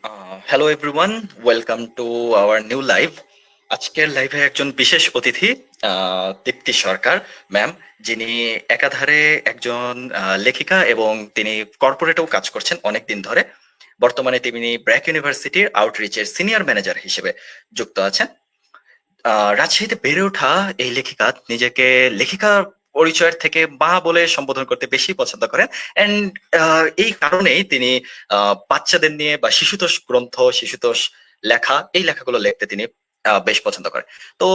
Hello everyone, welcome to our new live. আজকের লাইভে একজন বিশেষ অতিথি, দীপ্তি সরকার ম্যাম, যিনি একাধারে একজন লেখিকা এবং তিনি কর্পোরেটেও কাজ করছেন অনেক দিন ধরে। বর্তমানে তিনি ব্র্যাক ইউনিভার্সিটির আউটরিচের সিনিয়র ম্যানেজার হিসেবে যুক্ত আছেন। রাজশাহীতে বেড়ে ওঠা এই লেখিকা নিজেকে লেখিকা পরিচয়ের থেকে মা বলে সম্বোধন করতে বেশি পছন্দ করেন। এন্ড এই কারণেই তিনি বাচ্চাদের নিয়ে বা শিশুতোষ গ্রন্থ, শিশুতোষ লেখা, এই লেখাগুলো লিখতে তিনি বেশ পছন্দ করেন। তো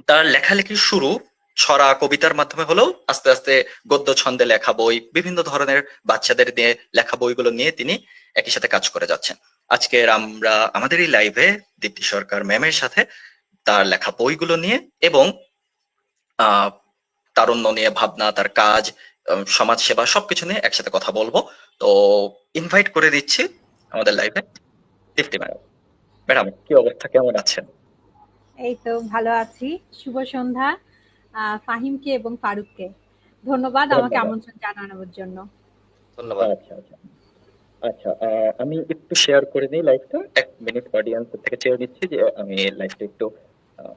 তার লেখালেখির শুরু ছড়া কবিতার মাধ্যমে হলেও আস্তে আস্তে গদ্য ছন্দে লেখা বই, বিভিন্ন ধরনের বাচ্চাদের নিয়ে লেখা বইগুলো নিয়ে তিনি একই সাথে কাজ করে যাচ্ছেন। আজকে আমরা আমাদের এই লাইভে দীপ্তি সরকার ম্যামের সাথে তার লেখা বইগুলো নিয়ে এবং আহ তারুণ্য নিয়ে ভাবনা, তার কাজ, সমাজ সেবা সবকিছু নিয়ে একসাথে কথা বলবো। তো ইনভাইট করে দিচ্ছি আমাদের লাইভে দীপ্তি ম্যাডাম। ম্যাডাম, কি অবস্থা, কেমন আছেন? এই তো ভালো আছি। শুভ সন্ধ্যা ফাহিমকে এবং ফারুককে। ধন্যবাদ আমাকে ধন্যবাদ। আমন্ত্রণ জানানোর জন্য। ধন্যবাদ। আচ্ছা আচ্ছা আচ্ছা, আমি একটু শেয়ার করে নিই লাইভটা, 1 মিনিট অডিয়েন্স থেকে চেয়ে নিচ্ছি যে আমি লাইভটা একটু আহ,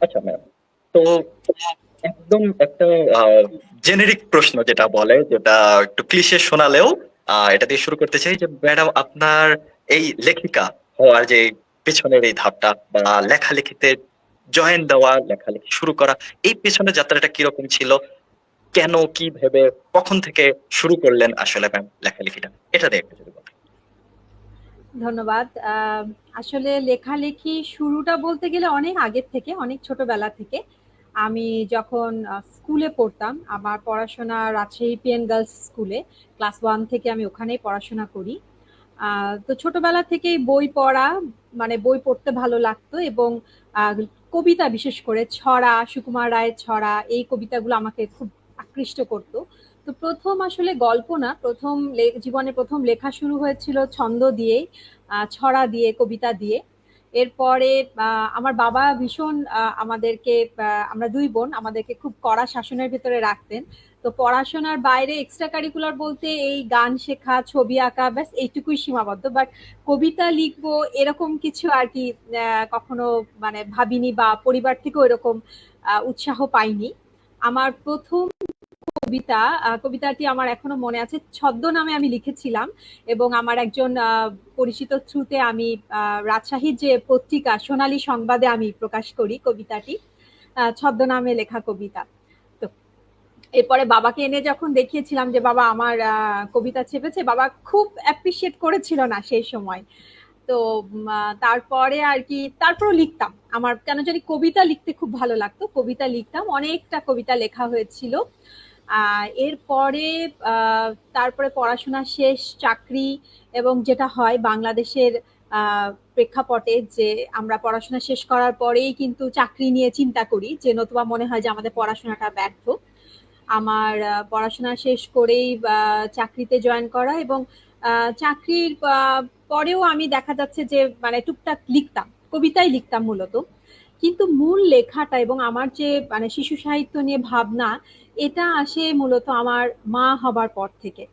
আচ্ছা ম্যাম, তো একদম একটা জেনেরিক প্রশ্ন যেটা বলে, যেটা একটু ক্লিশে শোনালেও এটা দিয়ে শুরু করতে চাই যে ম্যাডাম, আপনার এই লেখিকা হওয়ার যে পেছনের এই ধাপটা বা লেখালেখিতে জয়েন দেওয়া, লেখালেখি শুরু করা, এই পেছনে যাত্রাটা কিরকম ছিল? কেন, কি ভেবে, কখন থেকে শুরু করলেন আসলে ম্যাম লেখালেখিটা? এটা দিয়ে একটু যদি বলেন। ধন্যবাদ। আসলে লেখালেখি শুরুটা বলতে গেলে অনেক আগের থেকে, অনেক ছোটবেলা থেকে। আমি যখন স্কুলে পড়তাম, আমার পড়াশোনা রাজশাহী পিএন গার্লস স্কুলে। ক্লাস 1 থেকে আমি ওখানেই পড়াশোনা করি। তো ছোটবেলা থেকেই বই পড়া, মানে বই পড়তে ভালো লাগতো এবং আহ, কবিতা, বিশেষ করে ছড়া, সুকুমার রায়ের ছড়া, এই কবিতাগুলো আমাকে খুব আকৃষ্ট করতো। তো প্রথম আসলে গল্প না, প্রথম জীবনে প্রথম লেখা শুরু হয়েছিল ছন্দ দিয়ে, ছড়া দিয়ে, কবিতা দিয়ে। এরপরে আমার বাবা ভীষণ আমাদেরকে, আমরা দুই বোন, আমাদেরকে খুব কড়া শাসনের ভেতরে রাখতেন। তো পড়াশোনার বাইরে এক্সট্রা কারিকুলার বলতে এই গান শেখা, ছবি আঁকা, ব্যাস এইটুকুই সীমাবদ্ধ। বাট কবিতা লিখবো এরকম কিছু আর কি কখনো মানে ভাবিনি, বা পরিবার থেকেও এরকম উৎসাহ পাইনি। আমার প্রথম কবিতা, কবিতাটি আমার এখনো মনে আছে, ছদ্মনামে আমি লিখেছিলাম। এবং আমার একজন পরিচিত থ্রুতে আমি রাজশাহীর যে পত্রিকা সোনালী সংবাদে আমি প্রকাশ করি কবিতাটি, ছদ্মনামে লেখা কবিতা। তো এরপরে বাবাকে এনে যখন দেখিয়েছিলাম যে বাবা আমার কবিতা ছেপেছে, বাবা খুব অ্যাপ্রিসিয়েট করেছিল না সেই সময়। তো তারপরে আর কি, তারপরও লিখতাম। আমার কেন জানি কবিতা লিখতে খুব ভালো লাগতো, কবিতা লিখতাম, অনেকটা কবিতা লেখা হয়েছিল। এরপরে তারপরে পড়াশোনা শেষ, চাকরি, এবং যেটা হয় বাংলাদেশের প্রেক্ষাপটে, যে আমরা পড়াশোনা শেষ করার পরেই কিন্তু চাকরি নিয়ে চিন্তা করি, যে নতুবা মনে হয় যে আমাদের পড়াশোনাটা ব্যর্থ। আমার পড়াশোনা শেষ করেই চাকরিতে জয়েন করা, এবং চাকরির পরেও আমি দেখা যাচ্ছে যে মানে টুকটাক লিখতাম, কবিতাই লিখতাম মূলত। কিন্তু মূল লেখাটা এবং আমার যে মানে শিশু সাহিত্য নিয়ে ভাবনা, এটা আসে মূলত আমার মা হবার পর থেকে।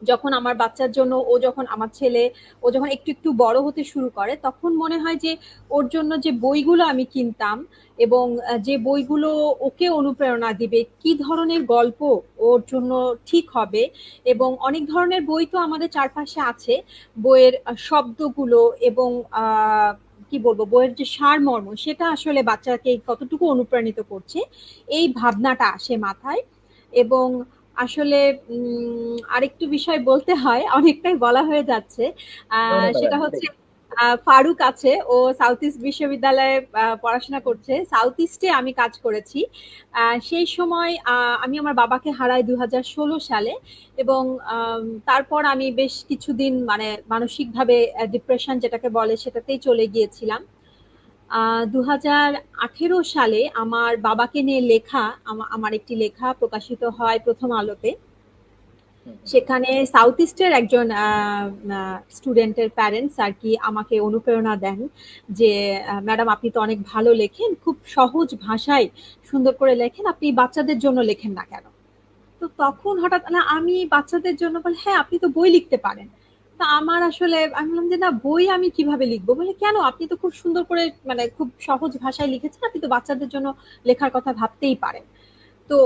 যখন আমার বাচ্চার জন্য, ও যখন, আমার ছেলে, ও যখন একটু একটু বড় হতে শুরু করে, তখন মনে হয় যে ওর জন্য যে বইগুলো আমি কিনতাম, এবং যে বইগুলো ওকে অনুপ্রেরণা দিবে, কি ধরনের গল্প ওর জন্য ঠিক হবে। এবং অনেক ধরনের বই তো আমাদের চারপাশে আছে, বইয়ের শব্দগুলো এবং কি বলবো, বইয়ের যে সারমর্ম, সেটা আসলে বাচ্চাকে কতটুকু অনুপ্রাণিত করছে, এই ভাবনাটা আসে মাথায়। এবং আসলে আরেকটু বিষয় বলতে হয়, অনেকটাই বলা হয়ে যাচ্ছে। না না না সেটা ম্যাম, হচ্ছে ফারুক আছে, ও সাউথ ইস্ট বিশ্ববিদ্যালয়ে পড়াশোনা করছে, সাউথ ইস্টে আমি কাজ করেছি। সেই সময় আমি আমার বাবাকে হারাই 2016 সালে। এবং তারপর আমি বেশ কিছুদিন মানে মানসিকভাবে ডিপ্রেশন যেটাকে বলে সেটাতেই চলে গিয়েছিলাম। 2018 সালে আমার বাবাকে নিয়ে লেখা, আমার একটি লেখা প্রকাশিত হয় প্রথম আলোতে। হুম, হুম। সেখানে সাউথ ইস্টের একজন স্টুডেন্টের প্যারেন্টস আর কি আমাকে অনুপ্রেরণা দেন যে ম্যাডাম আপনি তো অনেক ভালো লেখেন, খুব সহজ ভাষায় সুন্দর করে লেখেন, আপনি বাচ্চাদের জন্য লেখেন না কেন? তো তখন হঠাৎ না আমি বাচ্চাদের জন্য বলে হ্যাঁ আপনি তো বই লিখতে পারেন। তা আমার আসলে আমি বললাম যে না বই আমি কিভাবে লিখবো, বলে কেন আপনি তো খুব সুন্দর করে মানে খুব সহজ ভাষায় লিখেছেন, আপনি তো বাচ্চাদের জন্য লেখার কথা ভাবতেই পারেন। তো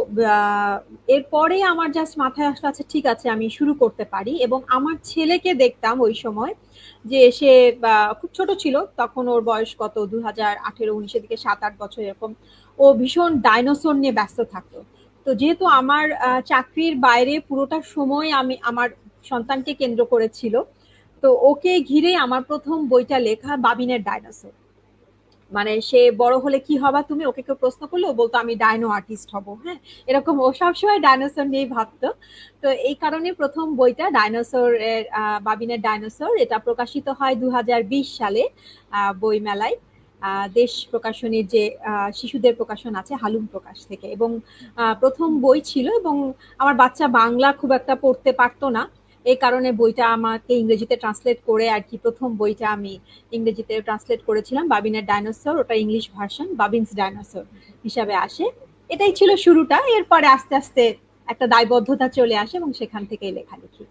এরপরে আমার জাস্ট মাথায় আসলো আচ্ছা ঠিক আছে আমি শুরু করতে পারি, এবং আমার ছেলেকে দেখতাম ওই সময় যে সে খুব ছোট ছিল তখন, ওর বয়স কত 2018-19 দিকে 7-8 বছর এরকম। ও ভীষণ ডাইনোসর নিয়ে ব্যস্ত থাকতো। তো যেহেতু আমার চাকরির বাইরে পুরোটা সময় আমি আমার সন্তানকে কেন্দ্র করেছিল, তো ওকে ঘিরে আমার প্রথম বইটা লেখা বাবিনের ডাইনোসর। মানে সে বড় হলে কি হবা তুমি, ওকে কেউ প্রশ্ন করলে ও বলতো আমি ডাইনো আর্টিস্ট হব, হ্যাঁ এরকম ও সবসময় ডাইনোসর নিয়েই ভাবতো। তো এই কারণে প্রথম বইটা ডাইনোসর এর বাবিনের ডাইনোসর, এটা প্রকাশিত হয় 2020 সালে বই মেলায়, দেশ প্রকাশনীর যে শিশুদের প্রকাশন আছে হালুম প্রকাশ থেকে, এবং প্রথম বই ছিল। এবং আমার বাচ্চা বাংলা খুব একটা পড়তে পারতো না, এই কারণে বইটা আমাকে ইংরেজিতে ট্রান্সলেট করে আর কি প্রথম বইটা আমি ইংরেজিতে ট্রান্সলেট করেছিলাম বাবিনের ডাইনোসর, ওটা ইংলিশ ভার্সন বাবিনস ডাইনোসর হিসাবে আসে। এটাই ছিল শুরুটা, এরপরে আস্তে আস্তে একটা দায়বদ্ধতা চলে আসে এবং সেখান থেকেই লেখালেখি।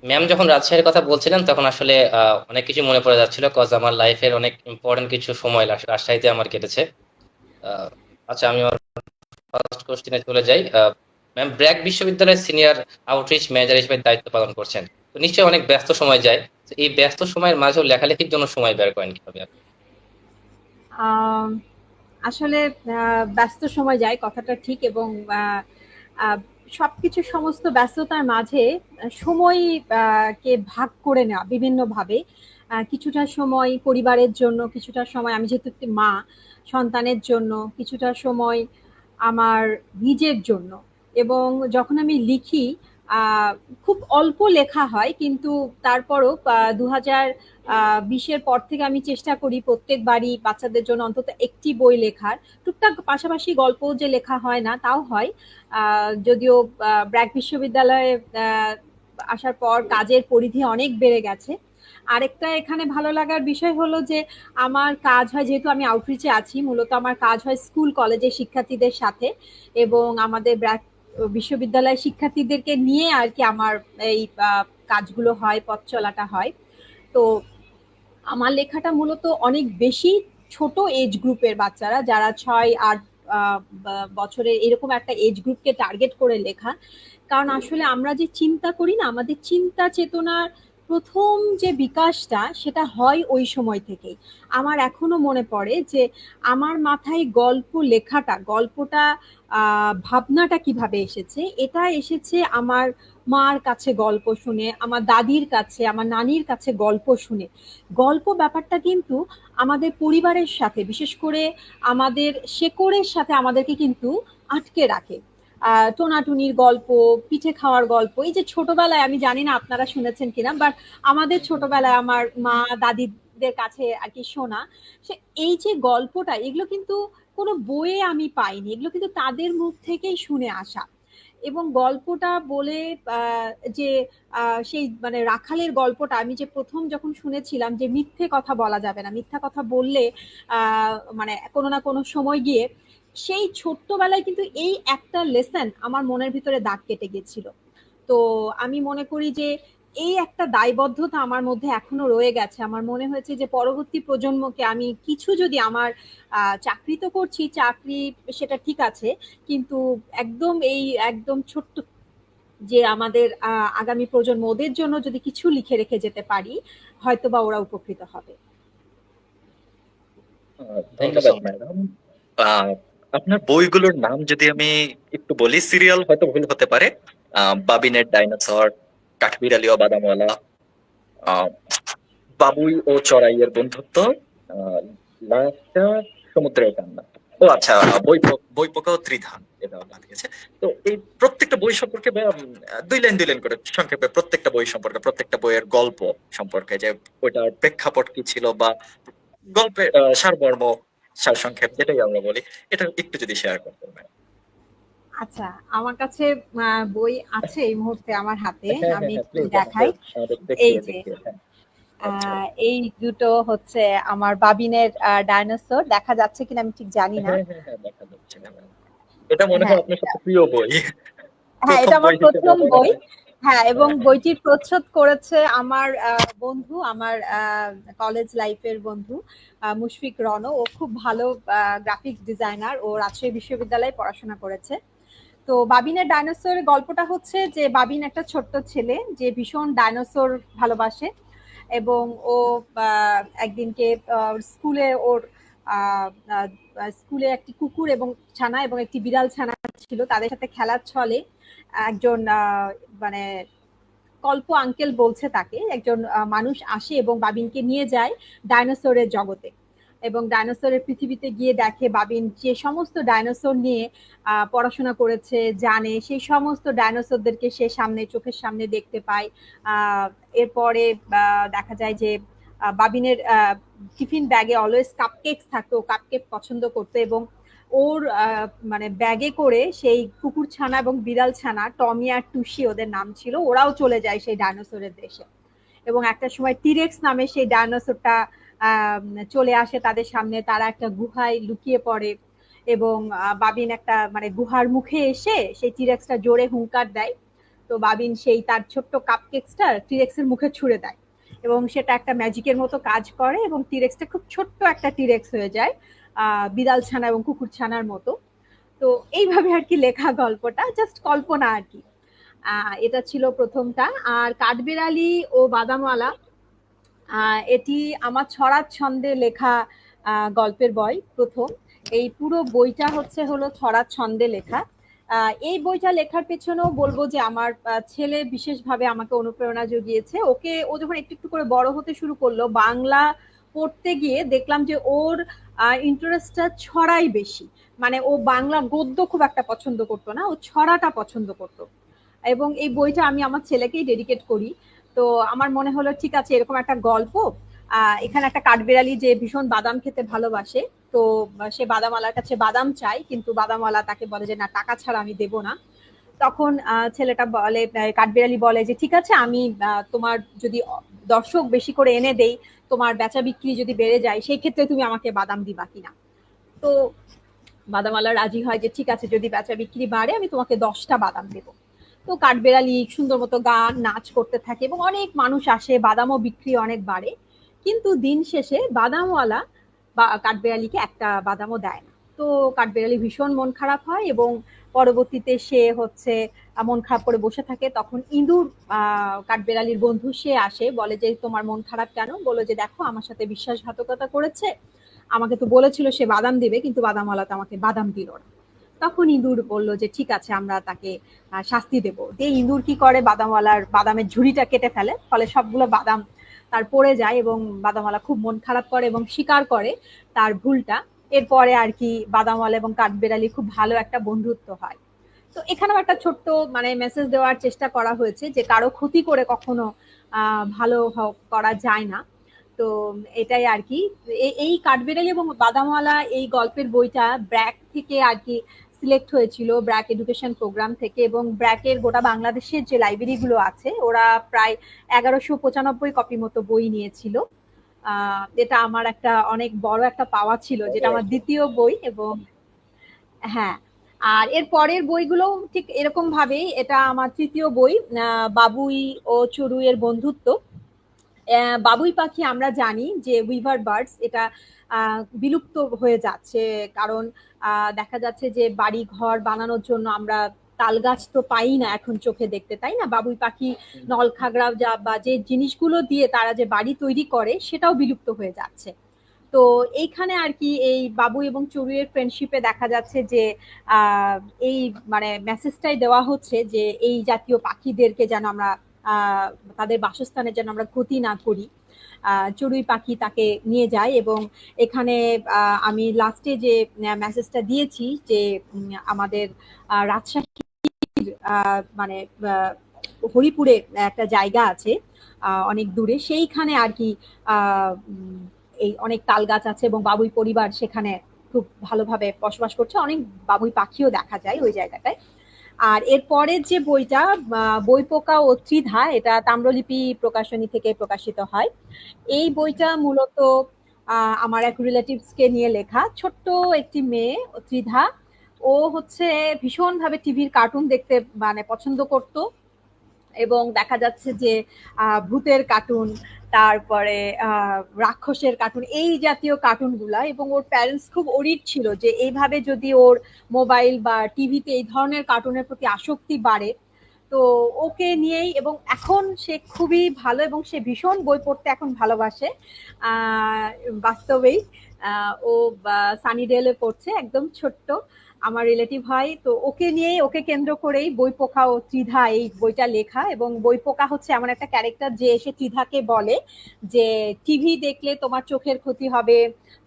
ম্যাম যখন রাজশাহীর কথা বলছিলেন তখন আসলে অনেক কিছু মনে পড়ে যাচ্ছিল, কজ আমার লাইফের অনেক ইম্পর্টেন্ট কিছু সময় রাজশাহীতে আমার কেটেছে। আহ, আচ্ছা, আমি আমার ফার্স্ট কোশ্চেনে চলে যাই। ম্যাম ব্র্যাক বিশ্ববিদ্যালয়ের সিনিয়র আউটরিচ ম্যানেজার হিসেবে দায়িত্ব পালন করছেন, তো নিশ্চয়ই অনেক ব্যস্ত সময় যায়। তো এই ব্যস্ত সময়ের মাঝেও লেখালেখির জন্য সময় বের করেন কিভাবে আপনি? আহ, আসলে ব্যস্ত সময় যায় কথাটা ঠিক, এবং আহ, আহ, সবকিছু সমস্ত ব্যস্ততার মাঝে সময় কে ভাগ করে নেওয়া বিভিন্ন ভাবে, কিছুটা সময় পরিবারের জন্য, কিছুটা সময় আমি যেহেতু একটি মা সন্তানের জন্য, কিছুটা সময় আমার নিজের জন্য। এবং যখন আমি লিখি আহ, খুব অল্প লেখা হয়, কিন্তু তারপরও 2020-এর পর থেকে আমি চেষ্টা করি প্রত্যেকবারই বাচ্চাদের জন্য অন্তত একটি বই লেখার। টুকটাক পাশাপাশি গল্প যে লেখা হয় না তাও হয়, যদিও ব্র্যাক বিশ্ববিদ্যালয়ে আসার পর কাজের পরিধি অনেক বেড়ে গেছে। আরেকটা এখানে ভালো লাগার বিষয় হলো যে আমার কাজ হয়, যেহেতু আমি আউটরিচে আছি মূলত আমার কাজ হয় স্কুল কলেজের শিক্ষার্থীদের সাথে, এবং আমাদের ব্র্যাক বিশ্ববিদ্যালয়ের শিক্ষার্থীদেরকে নিয়ে আর কি আমার এই কাজগুলো হয়, পথ চলাটা হয়। তো আমার লেখাটা মূলত অনেক বেশি ছোট এজ গ্রুপের বাচ্চারা, যারা 6-8 বছরের এরকম একটা এজ গ্রুপকে টার্গেট করে লেখা। কারণ আসলে আমরা যে চিন্তা করি না, আমাদের চিন্তা চেতনার প্রথম যে বিকাশটা সেটা হয় ওই সময় থেকেই। আমার এখনো মনে পড়ে যে আমার মাথায় গল্প লেখাটা, গল্পটা ভাবনাটা কিভাবে এসেছে, এটা এসেছে আমার মার কাছে গল্প শুনে, আমার দাদির কাছে, আমার নানির কাছে গল্প শুনে। গল্প ব্যাপারটা কিন্তু আমাদের পরিবারের সাথে, বিশেষ করে আমাদের শেকড়ের সাথে আমাদেরকে কিন্তু আটকে রাখে। টোনাটুনির গল্প, পিঠে খাওয়ার গল্প, এই যে ছোটবেলায়, আমি জানি না আপনারা শুনেছেন কিনা, বাট আমাদের ছোটবেলায় আমার মা দাদিদের কাছে আর কি শোনা, সে এই যে গল্পটা, এগুলো কিন্তু কোনো বইয়ে আমি পাইনি, এগুলো কিন্তু তাদের মুখ থেকেই শুনে আসা। এবং গল্পটা বলে আহ, যে সেই মানে রাখালের গল্পটা আমি যে প্রথম যখন শুনেছিলাম যে মিথ্যে কথা বলা যাবে না, মিথ্যা কথা বললে মানে কোনো না কোনো সময় গিয়ে, সেই ছোট্টবেলায় কিন্তু এই একটা লেসন আমার মনের ভিতরে দাগ কেটে গেছিল। তো আমি মনে করি যে এই একটা দায়বদ্ধতা আমার মধ্যে এখনো রয়ে গেছে। আমার মনে হয়েছে যে পরবর্তী প্রজন্মকে আমি কিছু যদি আমার চাকরি তো করছি, চাকরি সেটা ঠিক আছে, কিন্তু একদম এই একদম ছোট্ট যে আমাদের আগামী প্রজন্ম, ওদের জন্য যদি কিছু লিখে রেখে যেতে পারি, হয়তোবা ওরা উপকৃত হবে। থ্যাংক ইউ ধন্যবাদ সো মাচ। ম্যাডাম। আপনার বইগুলোর নাম যদি আমি একটু বলি, সিরিয়াল হয়তো ভুল হতে পারে। বাবিনের ডাইনোসর, কাঠবিড়ালি ও বাদামওয়ালা, আহ, বাবুই ও চড়াইয়ের বন্ধুত্ব, আহ, লাশটা সমুদ্রের কান্না। ও আচ্ছা, বই পোকা ও ত্রিধান, এটা বাদ গেছে। তো এই প্রত্যেকটা বই সম্পর্কে বা, 2 লাইন করে সংক্ষেপে প্রত্যেকটা বই সম্পর্কে, প্রত্যেকটা বইয়ের গল্প সম্পর্কে, যে ওইটার প্রেক্ষাপট কি ছিল বা গল্পের সারমর্ম, সারসংক্ষেপ যেটাই আমরা বলি, এটা একটু যদি শেয়ার করতেন ম্যাম। আচ্ছা, আমার কাছে বই আছে এই মুহূর্তে আমার হাতে। হ্যাঁ হ্যাঁ আমি হ্যাঁ, একটু প্লিজ দেখাই। আমাদের এই দেখিয়ে যে দেখিয়ে, হ্যাঁ। আচ্ছা। এই দুটো হচ্ছে আমার বাবিনের ডাইনোসর। দেখা যাচ্ছে কিনা আমি ঠিক জানি না। হ্যাঁ হ্যাঁ হ্যাঁ, দেখা যাচ্ছে না ম্যাম। এটা মনে হয় হ্যাঁ, আপনার সবচেয়ে প্রিয় বই, হ্যাঁ, প্রথম এটা আমার বই হিসেবে প্রথম মনে বই। হয়। হ্যাঁ, এবং হ্যাঁ হ্যাঁ বইটির প্রচ্ছদ করেছে আমার বন্ধু, আমার কলেজ লাইফের বন্ধু মুশফিক রনো। ও খুব ভালো গ্রাফিক্স ডিজাইনার। ও রাজশাহী বিশ্ববিদ্যালয়ে পড়াশোনা করেছে। তো বাবিনের ডাইনোসরের গল্পটা হচ্ছে যে বাবিন একটা ছোট্ট ছেলে যে ভীষণ ডাইনোসর ভালোবাসে, এবং ও একদিনকে স্কুলে ওর আহ, আহ, স্কুলে একটি কুকুর এবং ছানা এবং একটি বিড়াল ছানা ছিল, তাদের সাথে খেলার ছলে একজন মানে কল্প আঙ্কেল বলছে তাকে, একজন মানুষ আসে এবং বাবিনকে নিয়ে যায় ডাইনোসরের জগতে। এবং ডাইনোসরের পৃথিবীতে গিয়ে দেখে বাবিন যে সমস্ত ডাইনোসর নিয়ে পড়াশোনা করেছে, জানে, সেই সমস্ত ডাইনোসরদেরকে সে সামনে, চোখের সামনে দেখতে পায়। আহ, এরপরে দেখা যায় যে বাবিনের টিফিন ব্যাগে অলওয়েজ কাপকেকস থাকতো, কাপকেক পছন্দ করতো, এবং ওর মানে ব্যাগে করে সেই কুকুর ছানা এবং বিড়াল ছানা, টমি আর টুসি ওদের নাম ছিল, ওরাও চলে যায় সেই ডাইনোসরের দেশে। এবং একটা সময় টিরেক্স নামে সেই ডাইনোসরটা আহ, চলে আসে তাদের সামনে। তারা একটা গুহায় লুকিয়ে পড়ে, এবং বাবিন একটা মানে গুহার মুখে এসে সেই টিরেক্সটা জোরে হুঙ্কার দেয়। তো বাবিন সেই তার ছোট্ট কাপকেকসটা টিরেক্সের মুখে ছুঁড়ে দেয়, এবং সেটা একটা ম্যাজিকের মতো কাজ করে, এবং টিরেক্সটা খুব ছোট্ট একটা টিরেক্স হয়ে যায়, বিড়াল ছানা এবং কুকুর ছানার মতো। তো এইভাবে আর কি লেখা গল্পটা, জাস্ট কল্পনা আর কি। এটা ছিল প্রথমটা। আর কাঠবিড়ালি ও বাদামওয়ালা, এটি আমার ছড়ার ছন্দে লেখা গল্পের বই প্রথম। এই পুরো বইটা হলো ছড়ার ছন্দে লেখা। এই বইটা লেখার পেছনেও বলবো যে আমার ছেলে বিশেষভাবে আমাকে অনুপ্রেরণা জুগিয়েছে। ও যখন একটু একটু করে বড় হতে শুরু করলো, বাংলা পড়তে গিয়ে দেখলাম যে ওর ইন্টারেস্টটা ছড়াই বেশি। মানে ও বাংলা গদ্য খুব একটা পছন্দ করতো না, ও ছড়াটা পছন্দ করতো। এবং এই বইটা আমি আমার ছেলেকেই ডেডিকেট করি। তো আমার মনে হলো ঠিক আছে, এরকম একটা গল্প, এখানে একটা কাঠবিড়ালি যে ভীষণ বাদাম খেতে ভালোবাসে। তো সে বাদামওয়ালার কাছে বাদাম চায়, কিন্তু বাদামওয়ালা তাকে বলে যে না, টাকা ছাড়া আমি দেবো না। তখন ছেলেটা বলে, কাঠবিড়ালি বলে যে ঠিক আছে, আমি তোমার যদি দর্শক বেশি করে এনে দেই, তোমার বেচা বিক্রি যদি বেড়ে যায়, সেই ক্ষেত্রে তুমি আমাকে বাদাম দিবা কিনা। তো বাদামওয়ালা রাজি হয় যে ঠিক আছে, যদি বেচা বিক্রি বাড়ে আমি তোমাকে 10টা বাদাম দেবো। তো কাঠবেড়ালি সুন্দর মতো গান নাচ করতে থাকে, এবং অনেক মানুষ আসে, বাদামও বিক্রি অনেক বাড়ে। কিন্তু দিন শেষে বাদামওয়ালা বা কাঠবেড়ালিকে একটা বাদামও দেয় না। তো কাঠবেড়ালি ভীষণ মন খারাপ হয়, এবং পরবর্তীতে সে হচ্ছে মন খারাপ করে বসে থাকে। তখন ইঁদুর, কাঠবেড়ালির বন্ধু, সে আসে, বলে যে তোমার মন খারাপ কেন? বলো যে দেখো, আমার সাথে বিশ্বাসঘাতকতা করেছে, আমাকে তো বলেছিল সে বাদাম দিবে, কিন্তু বাদামওয়ালা তো আমাকে বাদাম দিল না। তখন ইঁদুর বলল যে ঠিক আছে, আমরা তাকে শাস্তি দেবো। দিয়ে ইঁদুর কি করে, বাদামওয়ালার বাদামের ঝুড়িটা কেটে ফেলে, ফলে সবগুলো বাদাম তার পড়ে যায়, এবং বাদামওয়ালা খুব মন খারাপ করে এবং স্বীকার করে তার ভুলটা। এরপরে আর কি বাদামওয়ালা এবং কাঠবেড়ালি খুব ভালো একটা বন্ধুত্ব হয়। তো এখানেও একটা ছোট্ট মানে মেসেজ দেওয়ার চেষ্টা করা হয়েছে যে কারো ক্ষতি করে কখনো ভালো করা যায় না। তো এটাই আর কি। এই কাঠবেড়ালি এবং বাদামওয়ালা এই গল্পের বইটা ব্র্যাক থেকে আর কি সিলেক্ট হয়েছিল, ব্র্যাক এডুকেশন প্রোগ্রাম থেকে। এবং ব্র্যাকের গোটা বাংলাদেশের যে লাইব্রেরি গুলো আছে, ওরা প্রায় 1195 কপি মতো বই নিয়েছিল। এটা আমার একটা অনেক বড় একটা পাওয়া ছিল, যেটা আমার দ্বিতীয় বই। এবং হ্যাঁ, আর এর পরের বইগুলো ঠিক এরকম ভাবেই, এটা আমার তৃতীয় বই, বাবুই ও চড়ুইয়ের বন্ধুত্ব। বাবুই পাখি আমরা জানি যে উইভার বার্ডস, এটা বিলুপ্ত হয়ে যাচ্ছে, কারণ দেখা যাচ্ছে যে বাড়ি ঘর বানানোর জন্য আমরা তাল গাছ তো পাই না এখন চোখে দেখতে, তাই না? বাবুই পাখি নল খাগড়া যা বা যে জিনিসগুলো দিয়ে তারা যে বাড়ি তৈরি করে, সেটাও বিলুপ্ত হয়ে যাচ্ছে। তো এইখানে আর কি এই বাবু এবং চড়ুইয়ের ফ্রেন্ডশিপে দেখা যাচ্ছে যে আহ, এই মানে মেসেজটাই দেওয়া হচ্ছে যে এই জাতীয় পাখিদেরকে যেন আমরা আহ, তাদের বাসস্থানে যেন আমরা ক্ষতি না করি। চড়ুই পাখি তাকে নিয়ে যায় এবং এখানে আমি লাস্টে যে মেসেজটা দিয়েছি যে আমাদের রাজশাহী মানে হরিপুরে একটা জায়গা আছে অনেক দূরে, সেইখানে আর কি এই অনেক তাল গাছ আছে এবং বাবুই পরিবার সেখানে খুব ভালোভাবে বসবাস করছে, অনেক বাবুই পাখিও দেখা যায় ওই জায়গাটায়। আর এর পরের যে বইটা বইপোকা ও ত্রিধা, এটা তাম্রলিপি প্রকাশনী থেকে প্রকাশিত হয়। এই বইটা মূলত আমার এক রিলেটিভস কে নিয়ে লেখা। ছোট্ট একটি মেয়ে ত্রিধা, ও হচ্ছে ভীষণভাবে টিভির কার্টুন দেখতে মানে পছন্দ করত এবং দেখা যাচ্ছে যে ভূতের কার্টুন, তারপরে রাক্ষসের কার্টুন, এই জাতীয় কার্টুনগুলা, এবং ওর প্যারেন্টস খুব অরিড ছিল যে এইভাবে যদি ওর মোবাইল বা টিভিতে এই ধরনের কার্টুনের প্রতি আসক্তি বাড়ে। তো ওকে নিয়েই, এবং এখন সে খুবই ভালো এবং সে ভীষণ বই পড়তে এখন ভালোবাসে বাস্তবেই। ও সানিডেলে পড়ছে, একদম ছোট্ট আমার রিলেটিভ হয়। তো ওকে নিয়েই, ওকে কেন্দ্র করেই বইপোকা ও ত্রিধা এই বইটা লেখা। এবং বইপোকা হচ্ছে এমন একটা ক্যারেক্টার যে এসে ত্রিধাকে বলে যে টিভি দেখলে তোমার চোখের ক্ষতি হবে,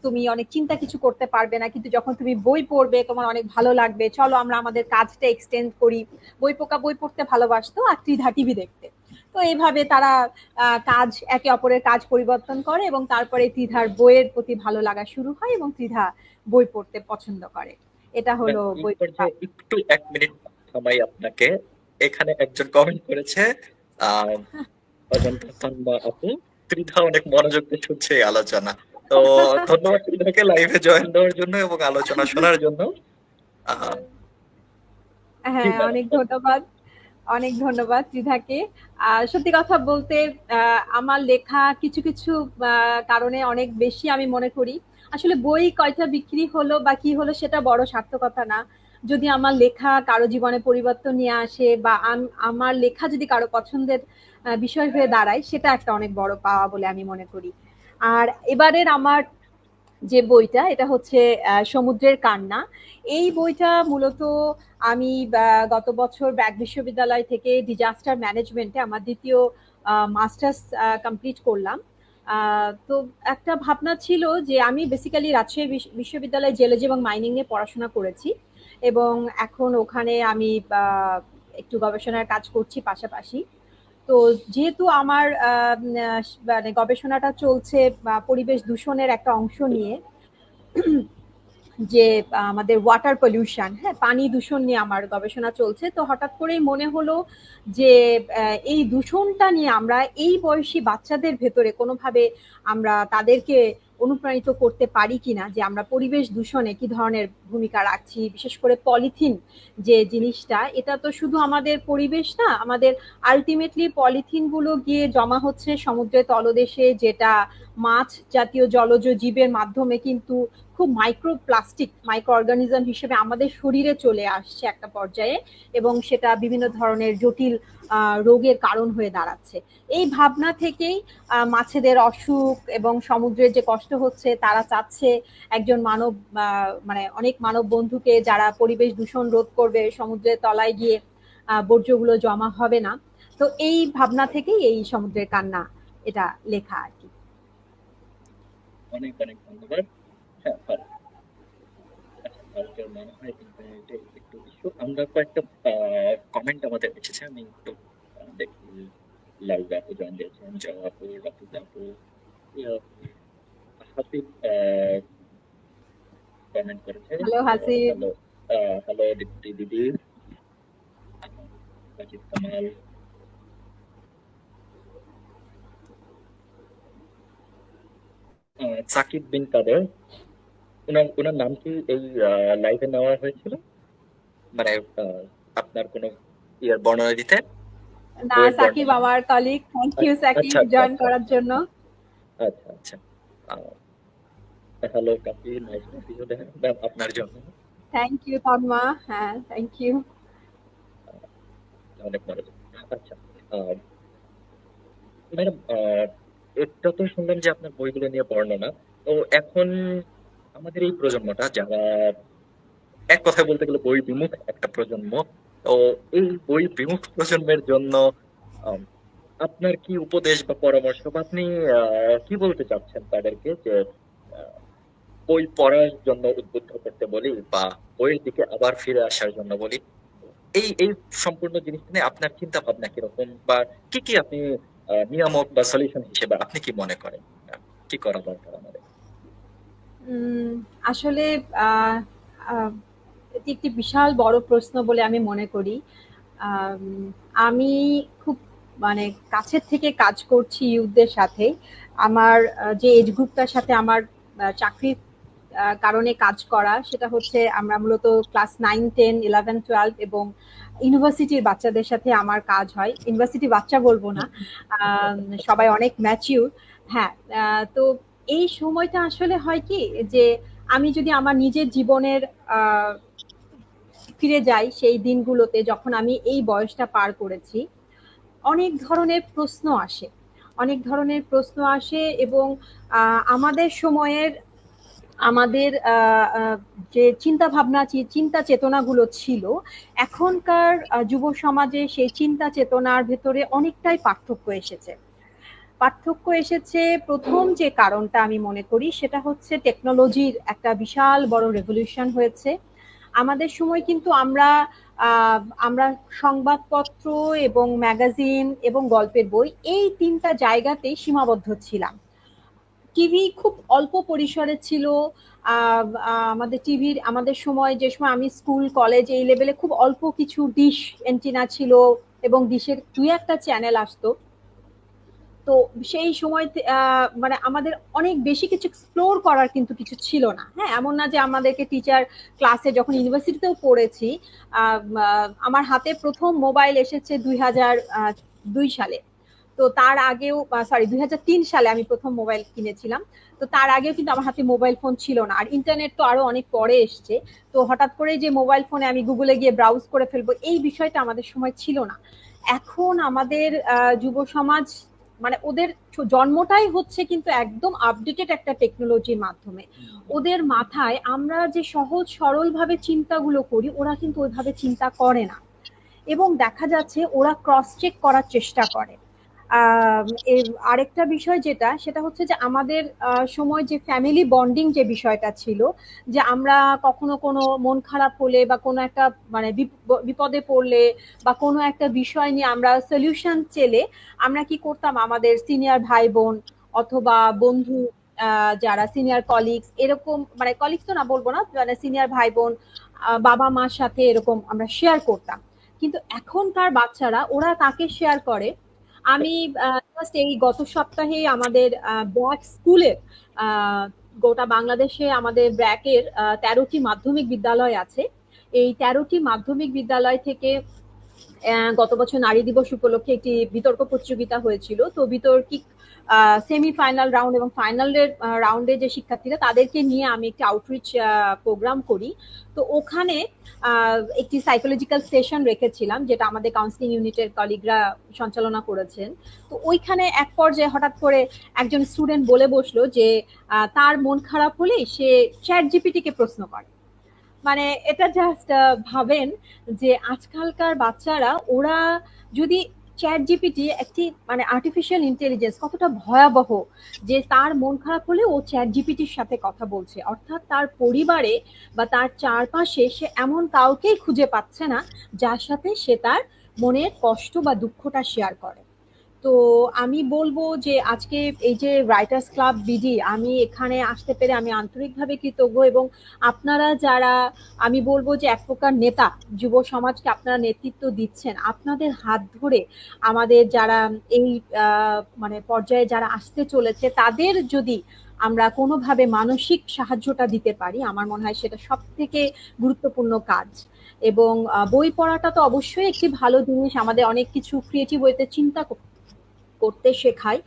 তুমি অনেক চিন্তা কিছু করতে পারবে না, কিন্তু যখন তুমি বই পড়বে তোমার অনেক ভালো লাগবে, চলো আমরা আমাদের কাজটা এক্সটেন্ড করি। বইপোকা বই পড়তে ভালোবাসতো আর ত্রিধা টিভি দেখতে। তো এইভাবে তারা কাজ, একে অপরের কাজ পরিবর্তন করে এবং তারপরে ত্রিধার বইয়ের প্রতি ভালো লাগা শুরু হয় এবং ত্রিধা বই পড়তে পছন্দ করে। এটা ম্যাম, হলো এই বইপোকা। পর্যায়ে একটু 1 মিনিট থামাই আপনাকে। এখানে একজন কমেন্ট করেছে, আহ অজন্তা তন্মা আপু, ত্রিধা অনেক মনোযোগ দিয়ে শুনছে এই আলোচনা। তো ধন্যবাদ ত্রিধাকে লাইভে জয়েন দেওয়ার জন্য এবং আলোচনা শোনার জন্য। আহ জি হ্যাঁ, ম্যাডাম। অনেক ধন্যবাদ। অনেক ধন্যবাদ ত্রিধাকে। সত্যি কথা বলতে আমার লেখা কিছু কিছু কারণে অনেক বেশি আমি মনে করি আসলে বই কয়টা বিক্রি হলো বা কি হলো সেটা বড় সার্থকতা না। যদি আমার লেখা কারো জীবনে পরিবর্তন নিয়ে আসে বা আমার লেখা যদি কারো পছন্দের বিষয় হয়ে দাঁড়ায়, সেটা একটা অনেক বড় পাওয়া বলে আমি মনে করি। আর এবারের আমার যে বইটা, এটা হচ্ছে সমুদ্রের কান্না। এই বইটা মূলত আমি গত বছর ব্র্যাক বিশ্ববিদ্যালয় থেকে ডিজাস্টার ম্যানেজমেন্টে আমার দ্বিতীয় মাস্টার্স কমপ্লিট করলাম। তো একটা ভাবনা ছিল যে আমি বেসিক্যালি রাজশাহী বিশ্ববিদ্যালয়ে জিওলজি এবং মাইনিং নিয়ে পড়াশোনা করেছি এবং এখন ওখানে আমি একটু গবেষণার কাজ করছি পাশাপাশি। তো যেহেতু আমার মানে গবেষণাটা চলছে পরিবেশ দূষণের একটা অংশ নিয়ে, যে আমাদের ওয়াটার পলিউশন, হ্যাঁ, পানি দূষণ নিয়ে আমার গবেষণা চলছে। তো হঠাৎ করেই মনে হলো যে এই দূষণটা নিয়ে আমরা এই বয়সী বাচ্চাদের ভেতরে কোনোভাবে আমরা তাদেরকে অনুপ্রাণিত করতে পারি কিনা, যে আমরা পরিবেশ দূষণে কি ধরনের ভূমিকা রাখছি। বিশেষ করে পলিথিন যে জিনিসটা, এটা তো শুধু আমাদের পরিবেশ না, আমাদের আলটিমেটলি পলিথিন গুলো গিয়ে জমা হচ্ছে সমুদ্রের তলদেশে, যেটা মাছ জাতীয় জলজ জীবের মাধ্যমে কিন্তু খুব মাইক্রো প্লাস্টিক, মাইক্রো অর্গানিজম হিসেবে আমাদের শরীরে চলে আসছে একটা পর্যায়ে, এবং সেটা বিভিন্ন ধরনের জটিল রোগের কারণ হয়ে দাঁড়াচ্ছে। এই ভাবনা থেকেই মাছেদের অসুখ এবং সমুদ্রের যে কষ্ট হচ্ছে, তারা চাচ্ছে একজন মানব মানে অনেক মানব বন্ধুকে যারা পরিবেশ দূষণ রোধ করবে, সমুদ্রের তলায় গিয়ে বর্জ্যগুলো জমা হবে না। তো এই ভাবনা থেকেই এই সমুদ্রের কান্না এটা লেখা আর কি। অনেক অনেক ধন্যবাদ। হ্যাঁ, ভালো। আচ্ছা, কালকের মনে হয় ইন্টারনেটে একটু ইস্যু। আমরা কয়েকটা কমেন্ট আমাদের এসেছে, আমি একটু দেখি। লাইভ আপু জয়েন দিয়েছেন, জয়া আপু, রাফিজা আপু, ইয়া, হাসিব কমেন্ট করেছে। হ্যালো হাসিব। হ্যালো, হ্যালো দীপ্তি দিদি, সাজিদ কামাল, সাকিব বিন কাদের। ওনার ওনার নাম কি এই লাইভে নেওয়া হয়েছিল? মানে আপনার কোনো ইয়ার বর্ণনা দিতে, না, বইয়ের সাকিব বর্ণনা। আমার কলিগ। থ্যাংক ইউ সাকিব আচ্ছা আচ্ছা জয়েন আচ্ছা করার জন্য। আচ্ছা আচ্ছা। Hello Kapi, nice to see you. Ma'am আপনার জন্য থ্যাংক ইউ তন্মা। হ্যাঁ, থ্যাংক ইউ। আহ, অনেক মনোযোগ। আচ্ছা ম্যাডাম, এটা তো শুনলাম যে আপনার বইগুলো নিয়ে বর্ণনা। তো এখন আমাদের এই প্রজন্মটা যারা এক কথায় বলতে গেলে বই বিমুখ একটা প্রজন্ম, তো এই বই বিমুখ প্রজন্মের জন্য আপনার কি উপদেশ বা পরামর্শ বা আপনি কি বলতে চাচ্ছেন তাদেরকে যে আহ, বই পড়ার জন্য উদ্বুদ্ধ করতে বলি বা বইয়ের দিকে আবার ফিরে আসার জন্য বলি? এই এই সম্পূর্ণ জিনিস নিয়ে আপনার চিন্তা ভাবনা কিরকম বা কি কি আপনি নিয়ামক বা সলিউশন হিসেবে আপনি কি মনে করেন কি করা দরকার আমাদের? উম, আসলে আহ, আহ, এটি একটি বিশাল বড় প্রশ্ন বলে আমি মনে করি। আম, আমি খুব মানে কাছের থেকে কাজ করছি ইউথদের সাথে। আমার যে এজ গ্রুপটার সাথে আমার চাকরির কারণে কাজ করা, সেটা হচ্ছে আমরা মূলত ক্লাস 9, 10, 11, 12 এবং ইউনিভার্সিটির বাচ্চাদের সাথে আমার কাজ হয়। ইউনিভার্সিটি বাচ্চা বলবো না, আম, আচ্ছা। সবাই অনেক ম্যাচিউর। হ্যাঁ, তো এই সময়টা আসলে হয় কি যে আমি যদি আমার নিজের জীবনের আহ ফিরে যাই সেই দিনগুলোতে যখন আমি এই বয়সটা পার করেছি, অনেক ধরনের প্রশ্ন আসে। অনেক ধরনের প্রশ্ন আসে এবং আমাদের সময়ের আমাদের যে চিন্তা ভাবনা চিন্তা চেতনাগুলো ছিল, এখনকার যুব সমাজে সেই চিন্তা চেতনার ভেতরে অনেকটাই পার্থক্য এসেছে। পার্থক্য এসেছে, প্রথম যে কারণটা আমি মনে করি সেটা হচ্ছে টেকনোলজির একটা বিশাল বড় রেভলিউশন হয়েছে। আমাদের সময় কিন্তু আমরা সংবাদপত্র এবং ম্যাগাজিন এবং গল্পের বই এই তিনটা জায়গাতেই সীমাবদ্ধ ছিলাম। টিভি খুব অল্প পরিসরে ছিল। আমাদের টিভির আমাদের সময়, যে সময় আমি স্কুল কলেজ এই লেভেলে, খুব অল্প কিছু ডিশ এন্টিনা ছিল এবং ডিশের দুই একটা চ্যানেল আসতো। তো সেই সময় মানে আমাদের অনেক বেশি কিছু এক্সপ্লোর করার কিন্তু কিছু ছিল না। হ্যাঁ, এমন না যে আমাদেরকে টিচার ক্লাসে, যখন ইউনিভার্সিটিতেও পড়েছি, আমার হাতে প্রথম মোবাইল এসেছে 2002 সালে। তো তার আগেও, সরি, 2003 সালে আমি প্রথম মোবাইল কিনেছিলাম। তো তার আগেও কিন্তু আমার হাতে মোবাইল ফোন ছিল না, আর ইন্টারনেট তো আরো অনেক পরে এসছে। তো হঠাৎ করে যে মোবাইল ফোনে আমি গুগলে গিয়ে ব্রাউজ করে ফেলবো, এই বিষয়টা আমাদের সময় ছিল না। এখন আমাদের যুব সমাজ, মানে ওদের জন্মটাই হচ্ছে কিন্তু একদম আপডেটেড একটা টেকনোলজির মাধ্যমে। ওদের মাথায় আমরা যে সহজ সরল ভাবে চিন্তাগুলো করি, ওরা কিন্তু ওইভাবে চিন্তা করে না। এবং দেখা যাচ্ছে ওরা ক্রস চেক করার চেষ্টা করে। আরেকটা বিষয় যেটা, সেটা হচ্ছে যে আমাদের সময় যে ফ্যামিলি বন্ডিং যে বিষয়টা ছিল, যে আমরা কখনো কোনো মন খারাপ হলে বা কোনো একটা মানে বিপদে পড়লে বা কোনো একটা বিষয় নিয়ে আমরা সলিউশন চেলে, আমরা কি করতাম, আমাদের সিনিয়র ভাই বোন অথবা বন্ধু, যারা সিনিয়র কলিগস, এরকম, মানে কলিগস তো না বলবো না, মানে সিনিয়র ভাই বোন, বাবা মার সাথে এরকম আমরা শেয়ার করতাম। কিন্তু এখনকার বাচ্চারা ওরা কাকে শেয়ার করে? আমি জাস্ট এই গত সপ্তাহে আমাদের ব্র্যাক স্কুলে, আহ, গোটা বাংলাদেশে আমাদের ব্র্যাকের 13টি মাধ্যমিক বিদ্যালয় আছে। এই 13টি মাধ্যমিক বিদ্যালয় থেকে গত বছর নারী দিবস উপলক্ষে একটি বিতর্ক প্রতিযোগিতা হয়েছিল। তো বিতর্কিক সেমিফাইনাল রাউন্ড এবং ফাইনালের রাউন্ডে যে শিক্ষার্থীরা, তাদেরকে নিয়ে আমি একটি আউটরিচ প্রোগ্রাম করি। তো ওখানে একটি সাইকোলজিক্যাল সেশন রেখেছিলাম, যেটা আমাদের কাউন্সিলিং ইউনিটের কলিগরা সঞ্চালনা করেছেন। তো ওইখানে এক পর্যায়ে হঠাৎ করে একজন স্টুডেন্ট বলে বসলো যে তার মন খারাপ হলেই সে চ্যাট জিপিটিকে প্রশ্ন করে। মানে এটা জাস্ট ভাবেন যে আজকালকার বাচ্চারা, ওরা যদি চ্যাট জিপিটি একটি মানে আর্টিফিশিয়াল ইন্টেলিজেন্স কতটা ভয়াবহ, যে তার মন খারাপ হলে ও চ্যাট জিপিটির সাথে কথা বলছে, অর্থাৎ তার পরিবারে বা তার চারপাশে সে এমন কাউকেই খুঁজে পাচ্ছে না যার সাথে সে তার মনের কষ্ট বা দুঃখটা শেয়ার করে। তো আমি বলবো যে আজকে এই যে রাইটার্স ক্লাব বিডি, আমি এখানে আসতে পেরে আমি আন্তরিকভাবে কৃতজ্ঞ। এবং আপনারা যারা, আমি বলবো যে এক প্রকার নেতা, যুব সমাজকে আপনারা নেতৃত্ব দিচ্ছেন, আপনাদের হাত ধরে আমাদের যারা এই মানে পর্যায়ে যারা আসতে চলেছে, তাদের যদি আমরা কোনোভাবে মানসিক সাহায্যটা দিতে পারি, আমার মনে হয় সেটা সব থেকে গুরুত্বপূর্ণ কাজ। এবং বই পড়াটা তো অবশ্যই একটি ভালো জিনিস, আমাদের অনেক কিছু ক্রিয়েটিভ ওয়েতে চিন্তা করতে শেখায়।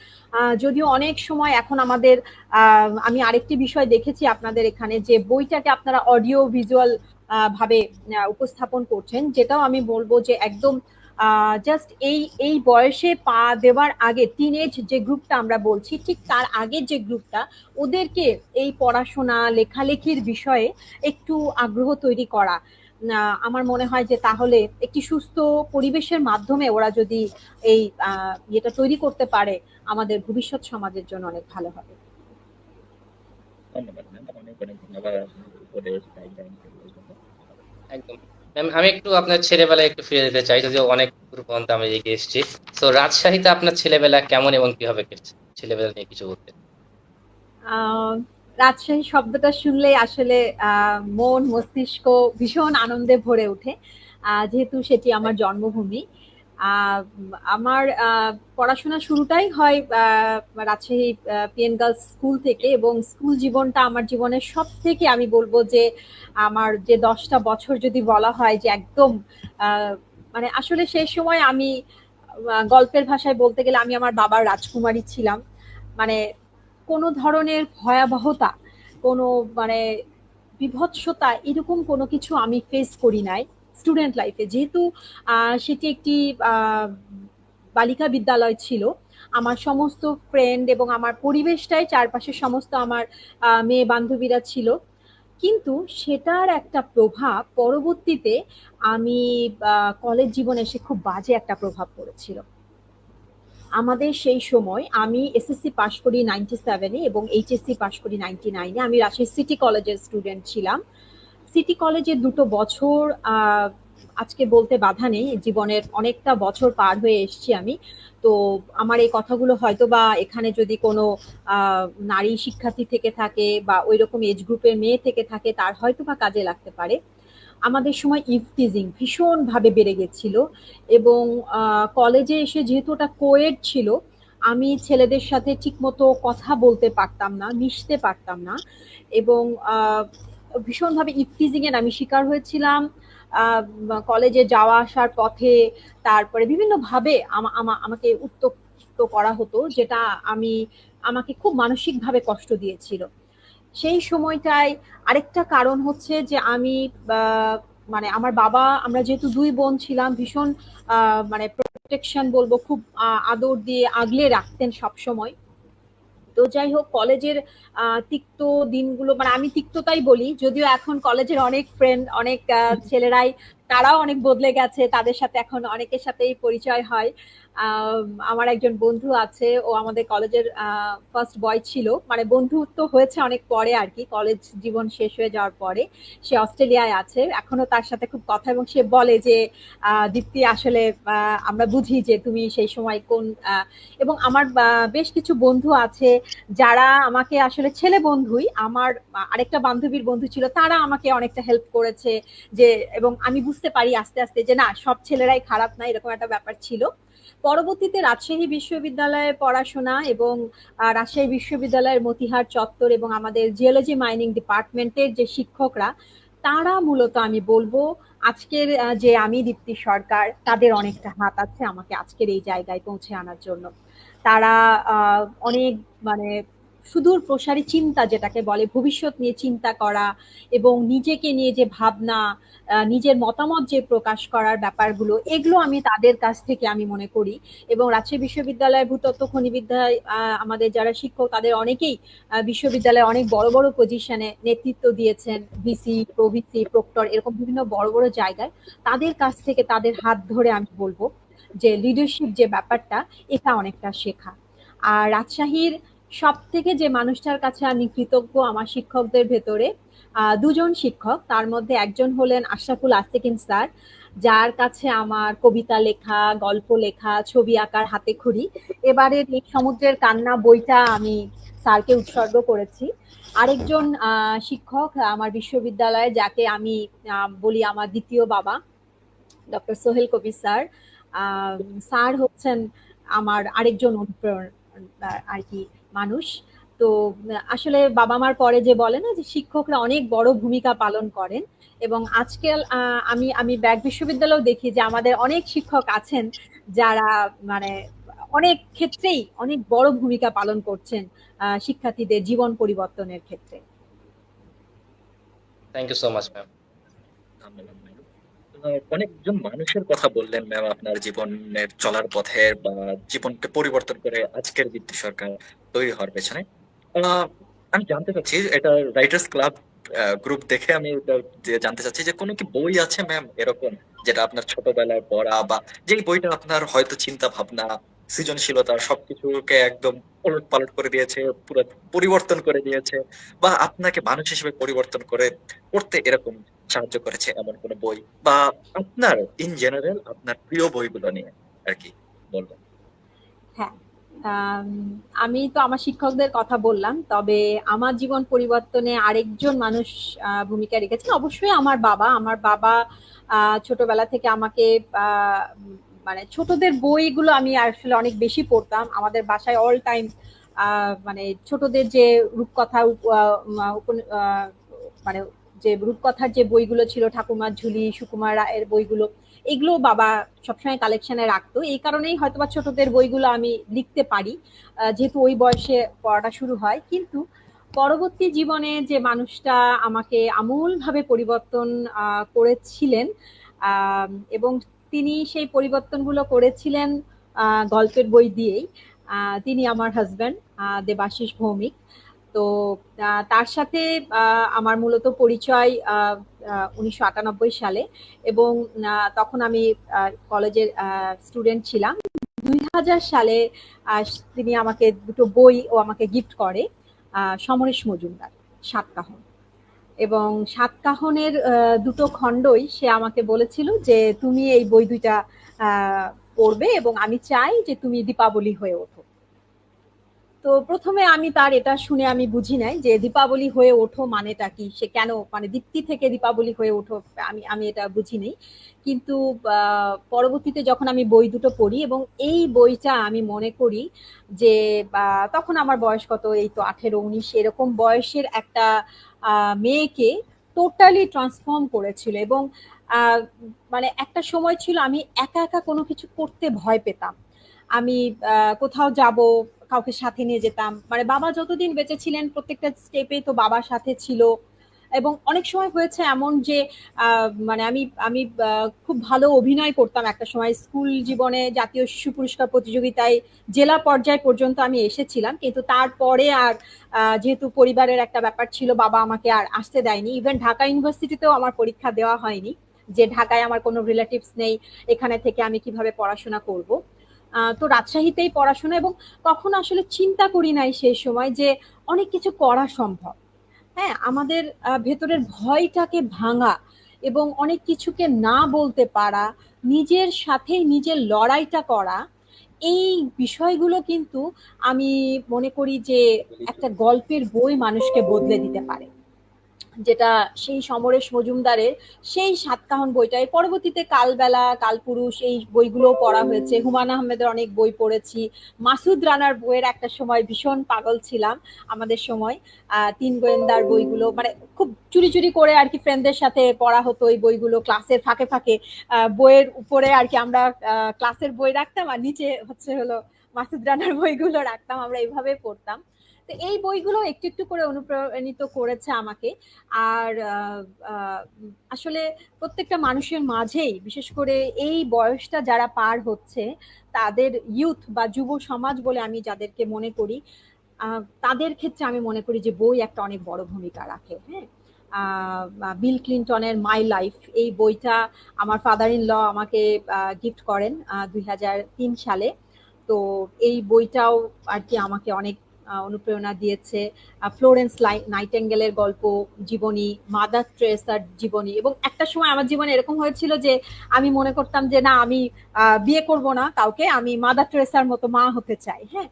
যদিও অনেক সময় এখন আমাদের, আমি আরেকটি বিষয় দেখেছি আপনাদের এখানে, যে বইটাকে আপনারা অডিও ভিজুয়াল ভাবে উপস্থাপন করছেন, যেটাও আমি বলবো যে একদম জাস্ট এই এই বয়সে পা দেওয়ার আগে, টিনেজ যে গ্রুপটা আমরা বলছি, ঠিক তার আগে যে গ্রুপটা, ওদেরকে এই পড়াশোনা লেখালেখির বিষয়ে একটু আগ্রহ তৈরি করা। আমার মনে হয় যে তাহলে একটি সুস্থ পরিবেশের মাধ্যমে ওরা যদি এই ইয়েটা তৈরি করতে পারে, আমাদের ভবিষ্যৎ সমাজের জন্য অনেক ভালো হবে। ধন্যবাদ ম্যাম, অনেক অনেক ধন্যবাদ আপনার উপদেশ গাইডলাইন এগুলোর জন্য। একদম। ম্যাম, আমি একটু আপনার ছেলেবেলায় একটু ফিরে যেতে চাই, যদিও অনেক দূর পর্যন্ত আমি এগিয়ে এসেছি। তো রাজশাহীতে আপনার ছেলেবেলা কেমন এবং কিভাবে কেটেছে? ছেলেবেলা নিয়ে কিছু বলতে। আহ, রাজশাহী শব্দটা শুনলেই আসলে মন মস্তিষ্ক ভীষণ আনন্দে ভরে ওঠে, যেহেতু সেটি আমার জন্মভূমি। আমার পড়াশোনা শুরুটাই হয় রাজশাহী পিএন গার্লস স্কুল থেকে, এবং স্কুল জীবনটা আমার জীবনের সব থেকে, আমি বলবো যে আমার যে 10টা বছর যদি বলা হয় যে একদম আহ, মানে আসলে সেই সময় আমি গল্পের ভাষায় বলতে গেলে আমি আমার বাবার রাজকুমারী ছিলাম। মানে কোনো ধরনের ভয়াবহতা, কোনো মানে বিভৎসতা, এরকম কোনো কিছু আমি ফেস করি নাই স্টুডেন্ট লাইফে, যেহেতু সেটি একটি আহ, বালিকা বিদ্যালয় ছিল। আমার সমস্ত ফ্রেন্ড এবং আমার পরিবেশটাই, চারপাশের সমস্ত আমার মেয়ে বান্ধবীরা ছিল। কিন্তু সেটার একটা প্রভাব পরবর্তীতে আমি কলেজ জীবনে এসে খুব বাজে একটা প্রভাব পড়েছিল। আমাদের সেই সময় আমি এসএসসি পাশ করি 97-এ এবং এইচএসসি পাশ করি 99-এ। আমি রাজশাহী সিটি কলেজের স্টুডেন্ট ছিলাম। সিটি কলেজের 2 বছর আজকে বলতে বাধা নেই, জীবনের অনেকটা বছর পার হয়ে এসেছি আমি। তো আমার এই কথাগুলো হয়তো বা এখানে যদি কোনো নারী শিক্ষার্থী থেকে থাকে বা ওই রকম এজ গ্রুপের মেয়ে থেকে থাকে, তার হয়তো বা কাজে লাগতে পারে। আমাদের সময় ইভটিজিং ভীষণভাবে বেড়ে গেছিল, এবং কলেজে এসে যেহেতু ওটা কোয়েড ছিল, আমি ছেলেদের সাথে ঠিকমতো কথা বলতে পারতাম না, মিশতে পারতাম না, এবং ভীষণভাবে ইভটিজিং এর আমি শিকার হয়েছিলাম। কলেজে যাওয়া আসার পথে, তারপরে বিভিন্নভাবে আমাকে উত্ত্যক্ত করা হতো, যেটা আমি আমাকে খুব মানসিকভাবে কষ্ট দিয়েছিল সেই সময়টায়। আরেকটা কারণ হচ্ছে যে আমি মানে আমার বাবা, আমরা যেহেতু 2 বোন ছিলাম, ভীষণ মানে প্রোটেকশন বলবো, খুব আদর দিয়ে আগলে রাখতেন সব সময়। তো যাই হোক, কলেজের তিক্ত দিনগুলো, মানে আমি তিক্ততাই বলি, যদিও এখন কলেজের অনেক ফ্রেন্ড, অনেক ছেলেরাই, তারাও অনেক বদলে গেছে, তাদের সাথে এখন অনেকের সাথেই পরিচয় হয়। আমার একজন বন্ধু আছে, ও আমাদের কলেজের ফার্স্ট বয় ছিল, মানে বন্ধুত্ব হয়েছে অনেক পরে আর কি, কলেজ জীবন শেষ হয়ে যাওয়ার পরে। সে অস্ট্রেলিয়ায় আছে, এখনো তার সাথে খুব কথা, এবং সে বলে যে দীপ্তি, আসলে আমরা বুঝি যে তুমি সেই সময় কোন এবং আমার বেশ কিছু বন্ধু আছে যারা আমাকে, আসলে ছেলে বন্ধুই, আমার আরেকটা বান্ধবীর বন্ধু ছিল, তারা আমাকে অনেকটা হেল্প করেছে, যে এবং আমি বুঝতে পারি আস্তে আস্তে যে না, সব ছেলেরাই খারাপ না, এরকম একটা ব্যাপার ছিল। পরবর্তীতে রাজশাহী বিশ্ববিদ্যালয়ে পড়াশোনা, এবং রাজশাহী বিশ্ববিদ্যালয়ের মতিহার চত্বর এবং আমাদের জিওলজি মাইনিং ডিপার্টমেন্টের যে শিক্ষকরা, তারা মূলত, আমি বলবো, আজকের যে আমি দীপ্তি সরকার, তাদের অনেকটা হাত আছে আমাকে আজকের এই জায়গায় পৌঁছে আনার জন্য। তারা অনেক, মানে সুদূর প্রসারী চিন্তা, যেটাকে বলে ভবিষ্যৎ নিয়ে চিন্তা করা, এবং নিজেকে নিয়ে যে ভাবনা, নিজের মতামত যে প্রকাশ করার ব্যাপারগুলো, এগুলো আমি তাদের কাছ থেকে আমি মনে করি। এবং রাজশাহী বিশ্ববিদ্যালয়ের ভূতত্ত্ব খনিবিদ্যায় আমাদের যারা শিক্ষক, তাদের অনেকেই বিশ্ববিদ্যালয়ে অনেক বড় বড় পজিশনে নেতৃত্ব দিয়েছেন, ভিসি, প্রভিসি, প্রক্টর, এরকম বিভিন্ন বড় বড় জায়গায়। তাদের কাছ থেকে, তাদের হাত ধরে আমি বলবো যে লিডারশিপ যে ব্যাপারটা, এটা অনেকটা শেখা। আর রাজশাহীর সব থেকে যে মানুষটার কাছে আমি কৃতজ্ঞ, আমার শিক্ষকদের ভেতরে 2জন শিক্ষক, তার মধ্যে একজন হলেন আশরাফুল আসিকিন স্যার, যার কাছে আমার কবিতা লেখা, গল্প লেখা, ছবি আঁকার হাতেখড়ি, এবারের এই সমুদ্রের কান্না বইটা আমি স্যারকে উৎসর্গ করেছি। আরেকজন শিক্ষক আমার বিশ্ববিদ্যালয়ে, যাকে আমি বলি আমার দ্বিতীয় বাবা, ডক্টর সোহেল কবির স্যার। স্যার হচ্ছেন আমার আরেকজন অনুপ্রেরণা আর কি মানুষ। তো আসলে বাবা মার পরে যে বলে না, যে শিক্ষকরা অনেক বড় ভূমিকা পালন করেন। এবং আজকাল আমি আমি ব্যাগ বিশ্ববিদ্যালয়েও দেখি যে আমাদের অনেক শিক্ষক আছেন যারা, মানে অনেক ক্ষেত্রেই অনেক বড় ভূমিকা পালন করছেন শিক্ষার্থীদের জীবন পরিবর্তনের ক্ষেত্রে। Thank you so much ma'am. ধন্যবাদ ম্যাম। অনেকজন মানুষের কথা বললেন ম্যাম, আপনার জীবনের চলার পথে বা জীবনকে পরিবর্তন করে আজকের দীপ্তি সরকার তৈরি হওয়ার পেছনে। আহ, আমি জানতে চাচ্ছি, এটা রাইটার্স ক্লাব গ্রুপ দেখে আমি এটা জানতে চাচ্ছি যে কোনো কি বই আছে ম্যাম এরকম, যেটা আপনার ছোটবেলায় পড়া, বা যেই বইটা আপনার হয়তো চিন্তা ভাবনা, সৃজনশীলতা সবকিছুকে একদম ওলট পালট করে দিয়েছে, পুরো পরিবর্তন করে দিয়েছে, বা আপনাকে মানুষ হিসেবে পরিবর্তন করে করতে এরকম সাহায্য করেছে এমন কোনো বই, বা আপনার ইন জেনারেল আপনার প্রিয় বইগুলো নিয়ে আর কি বলবেন? হ্যাঁ, আম, আমি তো আমার শিক্ষকদের কথা বললাম, তবে আমার জীবন পরিবর্তনে আরেকজন মানুষ ভূমিকা রেখেছেন অবশ্যই আমার বাবা। আমার বাবা ছোটবেলা থেকে আমাকে মানে ছোটদের বইগুলো আমি আসলে অনেক বেশি পড়তাম। আমাদের বাসায় অল টাইম মানে ছোটদের যে রূপকথা মানে যে রূপকথার যে বইগুলো ছিল, ঠাকুমার ঝুলি, সুকুমার রায়ের বইগুলো, এগুলো বাবা সবসময় কালেকশনে রাখতো। এই কারণেই হয়তোবা ছোটদের বইগুলো আমি লিখতে পারি, যেহেতু ওই বয়সে পড়াটা শুরু হয়। কিন্তু পরবর্তী জীবনে যে মানুষটা আমাকে আমূলভাবে পরিবর্তন করেছিলেন, এবং তিনি সেই পরিবর্তনগুলো করেছিলেন গল্পের বই দিয়েই, তিনি আমার হাজব্যান্ড দেবাশিস ভৌমিক। তো তার সাথে আমার মূলত পরিচয় 1998 সালে, এবং তখন আমি কলেজের স্টুডেন্ট ছিলাম। 2000 সালে আহ, তিনি আমাকে দুটো বই ও আমাকে গিফট করে, সমরেশ মজুমদার, সাতকাহন। এবং সাতকাহনের দুটো খণ্ডই সে আমাকে বলেছিল যে তুমি এই বই দুইটা পড়বে, এবং আমি চাই যে তুমি দীপাবলি হয়ে ওঠো। তো প্রথমে আমি তার এটা শুনে আমি বুঝি নাই যে দীপাবলি হয়ে ওঠো মানেটা কি, সে কেন মানে দীপ্তি থেকে দীপাবলি হয়ে ওঠো, আমি আমি এটা বুঝিনি। কিন্তু পরবর্তীতে যখন আমি বই দুটো পড়ি, এবং এই বইটা আমি মনে করি যে তখন আমার বয়স কত, এই তো 18-19 এরকম বয়সের একটা মেয়েকে টোটালি ট্রান্সফর্ম করেছিল। এবং আহ, মানে একটা সময় ছিল আমি একা একা কোনো কিছু করতে ভয় পেতাম। আমি কোথাও যাব, কাউকে সাথে নিয়ে যেতাম। মানে বাবা যতদিন বেঁচে ছিলেন প্রত্যেকটা স্টেপে তো বাবার সাথে ছিল। এবং অনেক সময় হয়েছে এমন যে মানে আমি আমি খুব ভালো অভিনয় করতাম একটা সময়। স্কুল জীবনে জাতীয় শিশু পুরস্কার প্রতিযোগিতায় জেলা পর্যায় পর্যন্ত আমি এসেছিলাম, কিন্তু তারপরে আর যেহেতু পরিবারের একটা ব্যাপার ছিল, বাবা আমাকে আর আসতে দেয়নি। ইভেন ঢাকা ইউনিভার্সিটিতেও আমার পরীক্ষা দেওয়া হয়নি, যে ঢাকায় আমার কোনো রিলেটিভস নেই, এখানে থেকে আমি কিভাবে পড়াশোনা করব। তো রাজশাহীতেই পড়াশোনা। এবং তখন আসলে চিন্তা করি নাই সেই সময় যে অনেক কিছু করা সম্ভব। হ্যাঁ, আমাদের ভেতরের ভয়টাকে ভাঙা এবং অনেক কিছুকে না বলতে পারা, নিজের সাথে নিজের লড়াইটা করা, এই বিষয়গুলো কিন্তু আমি মনে করি যে একটা গল্পের বই মানুষকে বদলে দিতে পারে। যেটা সেই সমরেশ মজুমদারের সেই সাতকাহন বইটায়, পরবর্তীতে কালবেলা, কালপুরুষ, এই বইগুলো পড়া হয়েছে। হুমায়ুন আহমেদের অনেক বই পড়েছি। মাসুদ রানার বইয়ের একটা সময় ভীষণ পাগল ছিলাম আমাদের সময়। তিন গোয়েন্দার বইগুলো মানে খুব চুরি চুরি করে আর কি ফ্রেন্ডদের সাথে পড়া হতো এই বইগুলো, ক্লাসের ফাঁকে ফাঁকে। বইয়ের উপরে আর কি আমরা ক্লাসের বই রাখতাম, আর নিচে হচ্ছে হলো মাসুদ রানার বইগুলো রাখতাম, আমরা এইভাবে পড়তাম। তো এই বইগুলো একটু একটু করে অনুপ্রাণিত করেছে আমাকে। আর আসলে প্রত্যেকটা মানুষের মাঝেই, বিশেষ করে এই বয়সটা যারা পার হচ্ছে, তাদের ইউথ বা যুব সমাজ বলে আমি যাদেরকে মনে করি, তাদের ক্ষেত্রে আমি মনে করি যে বই একটা অনেক বড় ভূমিকা রাখে। হ্যাঁ, বিল ক্লিনটনের মাই লাইফ, এই বইটা আমার ফাদার ইন ল আমাকে গিফট করেন 2003 সালে। তো এই বইটাও আর কি আমাকে অনেক অনুপ্রেরণা দিয়েছে। ফ্লোরেন্স নাইটেঙ্গেলের গল্প, জীবনী, মাদার ট্রেসার জীবনী। এবং একটা সময় আমার জীবনে এরকম হয়েছিল যে আমি মনে করতাম যে না, আমি বিয়ে করব না কাউকে, আমি মাদার ট্রেসার মতো মা হতে চাই। হ্যাঁ,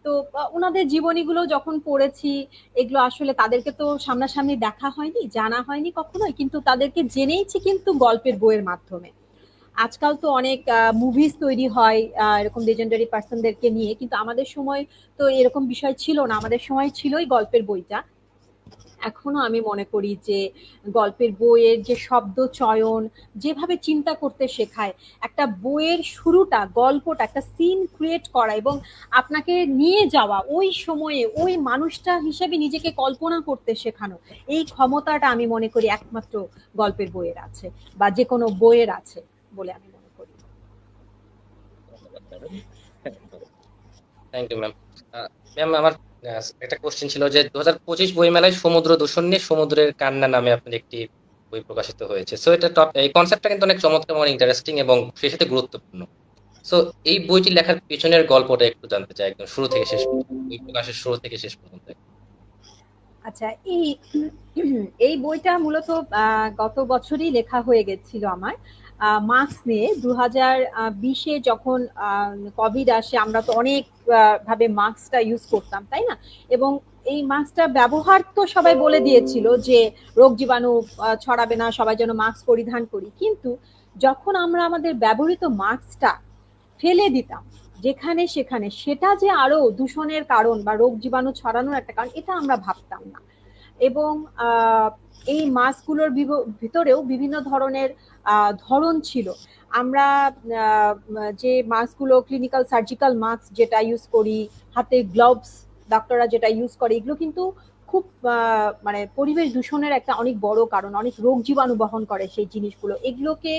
তো ওনাদের জীবনীগুলো যখন পড়েছি, এগুলো আসলে তাদেরকে তো সামনাসামনি দেখা হয়নি, জানা হয়নি কখনোই, কিন্তু তাদেরকে জেনেইছি কিন্তু গল্পের বইয়ের মাধ্যমে। আজকাল তো অনেক মুভিজ তৈরি হয় এরকম লেজেন্ডারি পার্সনদেরকে নিয়ে, কিন্তু আমাদের সময় তো এরকম বিষয় ছিল না। আমাদের সময় ছিলই গল্পের বইটা। এখনো আমি মনে করি যে গল্পের বইয়ের যে শব্দ চয়ন, যেভাবে চিন্তা করতে শেখায়, একটা বইয়ের শুরুটা, গল্পটা, একটা সিন ক্রিয়েট করা এবং আপনাকে নিয়ে যাওয়া ওই সময়ে ওই মানুষটা হিসেবে নিজেকে কল্পনা করতে শেখানো, এই ক্ষমতাটা আমি মনে করি একমাত্র গল্পের বইয়ের আছে, বা যে কোনো বইয়ের আছে বলে আমি মনে করি। ধন্যবাদ madam. Thank you ma'am. Ma'am, আমার একটা কোশ্চেন ছিল যে 2025 বইমেলায় সমুদ্র দূষণ নিয়ে সমুদ্রের কান্না নামে আপনার একটি বই প্রকাশিত হয়েছে। সো এটা এই কনসেপ্টটা কিন্তু অনেক চমৎকার, অনেক ইন্টারেস্টিং এবং সেই সাথে গুরুত্বপূর্ণ। সো এই বইটি লেখার পিছনের গল্পটা একটু জানতে চাই, একদম শুরু থেকে শেষ পর্যন্ত, বই প্রকাশের শুরু থেকে শেষ পর্যন্ত। আচ্ছা, এই এই বইটা মূলত গত বছরই লেখা হয়ে গেছিল আমার। মাস্ক নিয়ে 2020-এ যখন কোভিড আসে, আমরা তো অনেক ভাবে মাস্কটা ইউজ করতাম, তাই না? এবং এই মাস্কটা ব্যবহার তো সবাই বলে দিয়েছিল যে রোগ জীবাণু ছড়াবে না, সবাই যেন মাস্ক পরিধান করি। কিন্তু যখন আমরা আমাদের ব্যবহৃত মাস্কটা ফেলে দিতাম যেখানে সেখানে, সেটা যে আরো দূষণের কারণ বা রোগ জীবাণু ছড়ানোর একটা কারণ, এটা আমরা ভাবতাম না। এবং এই মাস্কগুলোর ভিতরেও বিভিন্ন ধরনের ধরন ছিল। আমরা যে মাস্কগুলো ক্লিনিক্যাল সার্জিক্যাল মাস্ক যেটা ইউজ করি, হাতে গ্লোভস ডাক্তাররা যেটা ইউজ করে, এগুলো কিন্তু খুব মানে পরিবেশ দূষণের একটা অনেক বড় কারণ, অনেক রোগ জীবাণু বহন করে সেই জিনিসগুলো। এগুলোকে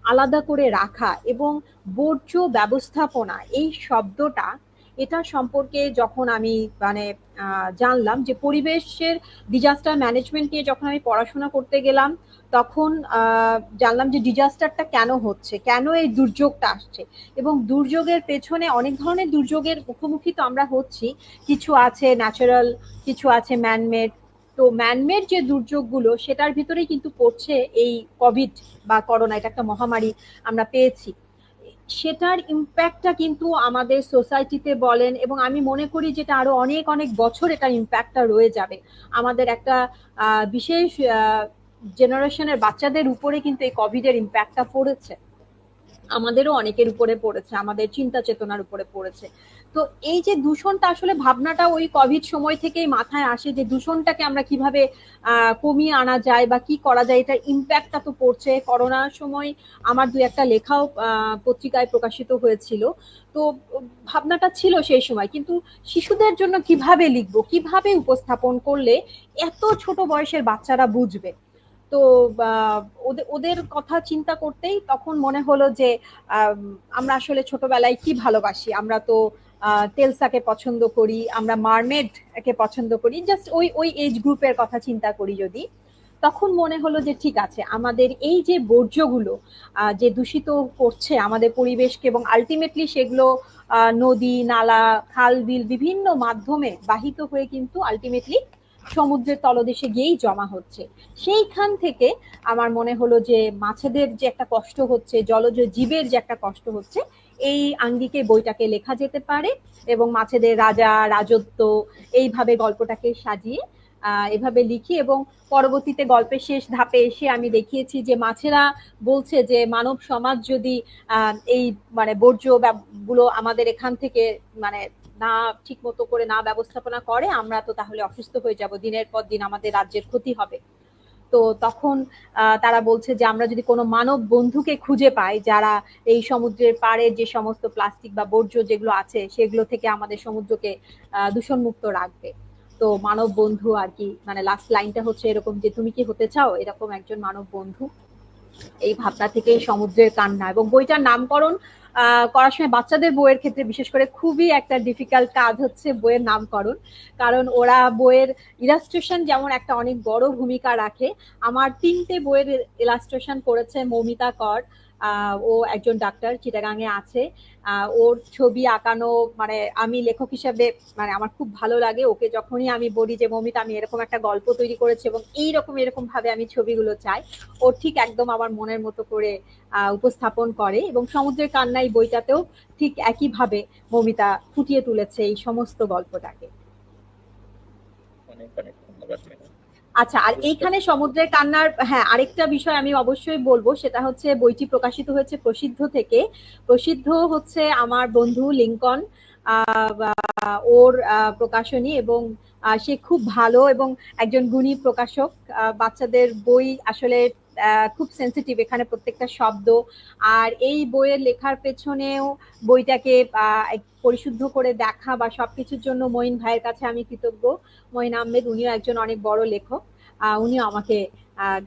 আলাদা করে রাখা এবং বর্জ্য ব্যবস্থাপনা, এই শব্দটা, এটা সম্পর্কে যখন আমি মানে জানলাম যে পরিবেশের ডিজাস্টার ম্যানেজমেন্ট নিয়ে যখন আমি পড়াশোনা করতে গেলাম, তখন জানলাম যে ডিজাস্টারটা কেন হচ্ছে, কেন এই দুর্যোগটা আসছে। এবং দুর্যোগের পেছনে অনেক ধরনের দুর্যোগের মুখোমুখি তো আমরা হচ্ছি। কিছু আছে ন্যাচারাল, কিছু আছে ম্যানমেড। তো ম্যানমেড যে দুর্যোগগুলো, সেটার ভিতরেই কিন্তু পড়ছে এই কোভিড বা করোনা, এটা একটা মহামারী আমরা পেয়েছি। সেটার ইম্প্যাক্টটা কিন্তু আমাদের সোসাইটিতে বলেন, এবং আমি মনে করি যেটা আরো অনেক অনেক বছর এটার ইম্প্যাক্টটা রয়ে যাবে। আমাদের একটা বিশেষ জেনারেশনের বাচ্চাদের উপরে কিন্তু এই কোভিডের ইম্প্যাক্টটা পড়েছে, আমাদেরও অনেকের উপরে পড়েছে, আমাদের চিন্তা চেতনার উপরে পড়েছে। তো এই যে দূষণটা, আসলে ভাবনাটা ওই কোভিড সময় থেকেই মাথায় আসে যে দূষণটাকে আমরা কিভাবে কমিয়ে আনা যায় বা কি করা যায়, এটার ইম্প্যাক্টটা তো পড়ছে। করোনার সময় আমার দুই একটা লেখাও পত্রিকায় প্রকাশিত হয়েছিল। তো ভাবনাটা ছিল সেই সময়, কিন্তু শিশুদের জন্য কিভাবে লিখবো, কিভাবে উপস্থাপন করলে এত ছোট বয়সের বাচ্চারা বুঝবে। তো ওদের ওদের কথা চিন্তা করতেই তখন মনে হলো যে আমরা আসলে ছোটবেলায় কি ভালোবাসি, আমরা তো টেলসাকে পছন্দ করি, আমরা মারমেড কে পছন্দ করি, জাস্ট ওই ওই এজ গ্রুপের কথা চিন্তা করি যদি। তখন মনে হলো যে ঠিক আছে, আমাদের এই যে বর্জ্যগুলো যে দূষিত করছে আমাদের পরিবেশকে, এবং আলটিমেটলি সেগুলো নদী নালা খাল বিল বিভিন্ন মাধ্যমে বাহিত হয়ে কিন্তু আলটিমেটলি সমুদ্রের তলদেশে গিয়েই জমা হচ্ছে। সেইখান থেকে আমার মনে হলো যে মাছেদের যে একটা কষ্ট হচ্ছে, জলজ জীবের যে একটা কষ্ট হচ্ছে, এই আঙ্গিকে বইটাকে লেখা যেতে পারে। এবং মাছেদের রাজা রাজত্ব, এইভাবে গল্পটাকে সাজিয়ে এভাবে লিখি। এবং পরবর্তীতে গল্পের শেষ ধাপে এসে আমি দেখিয়েছি যে মাছেরা বলছে যে মানব সমাজ যদি এই মানে বর্জ্য গুলো আমাদের এখান থেকে মানে না ঠিক মতো করে না ব্যবস্থাপনা করে, আমরা তো তাহলে অসুস্থ হয়ে যাব, দিনের পর দিন আমাদের রাজ্যের ক্ষতি হবে। তো তখন তারা বলছে যে আমরা যদি কোনো মানব বন্ধুকে খুঁজে পাই যারা এই সমুদ্রের পাড়ে যে সমস্ত প্লাস্টিক বা বর্জ্য যেগুলো আছে সেগুলো থেকে আমাদের সমুদ্রকে দূষণমুক্ত রাখবে। তো মানব বন্ধু আর কি, মানে লাস্ট লাইনটা হচ্ছে এরকম যে তুমি কি হতে চাও এরকম একজন মানব বন্ধু। এই ভাবনা থেকে সমুদ্রের কান্না। এবং বইটার নামকরণ করার সময় বাচ্চাদের বইয়ের ক্ষেত্রে বিশেষ করে খুবই একটা ডিফিকাল্ট কাজ হচ্ছে বইয়ের নামকরণ, কারণ ওরা বইয়ের ইলাস্ট্রেশন যেমন একটা অনেক বড় ভূমিকা রাখে। আমার 3টে বইয়ের ইলাস্ট্রেশন করেছে মৌমিতা কর। ও একজন ডাক্তার, চিটাগাঙে আছে। ওর ছবি আঁকানো, মানে আমি লেখক হিসেবে মানে আমার খুব ভালো লাগে। ওকে যখনই আমি বলি যে মৌমিতা আমি এরকম একটা গল্প তৈরি করেছি এবং এরকম ভাবে আমি ছবিগুলো চাই, ও ঠিক একদম আমার মনের মতো করে উপস্থাপন করে। এবং সমুদ্রের কান্না এই বইটাতেও ঠিক একইভাবে মৌমিতা ফুটিয়ে তুলেছে এই সমস্ত গল্পটাকে। অনেক অনেক ধন্যবাদ ম্যাডাম। আচ্ছা, আর এইখানে সমুদ্রের কান্নার হ্যাঁ আরেকটা বিষয় আমি অবশ্যই বলবো, সেটা হচ্ছে বইটি প্রকাশিত হয়েছে প্রসিদ্ধ থেকে। প্রসিদ্ধ হচ্ছে আমার বন্ধু লিঙ্কন, ওর প্রকাশনী, এবং সে খুব ভালো এবং একজন গুণী প্রকাশক। বাচ্চাদের বই আসলে খুব সেন্সিটিভ এখানে প্রত্যেকটা শব্দ। আর এই বইয়ের লেখার পেছনেও বইটাকে পরিশুদ্ধ করে দেখা বা সবকিছুর জন্য মঈন ভাইয়ের কাছে আমি কৃতজ্ঞ। মঈন আহমেদ, উনিও একজন অনেক বড় লেখক, উনিও আমাকে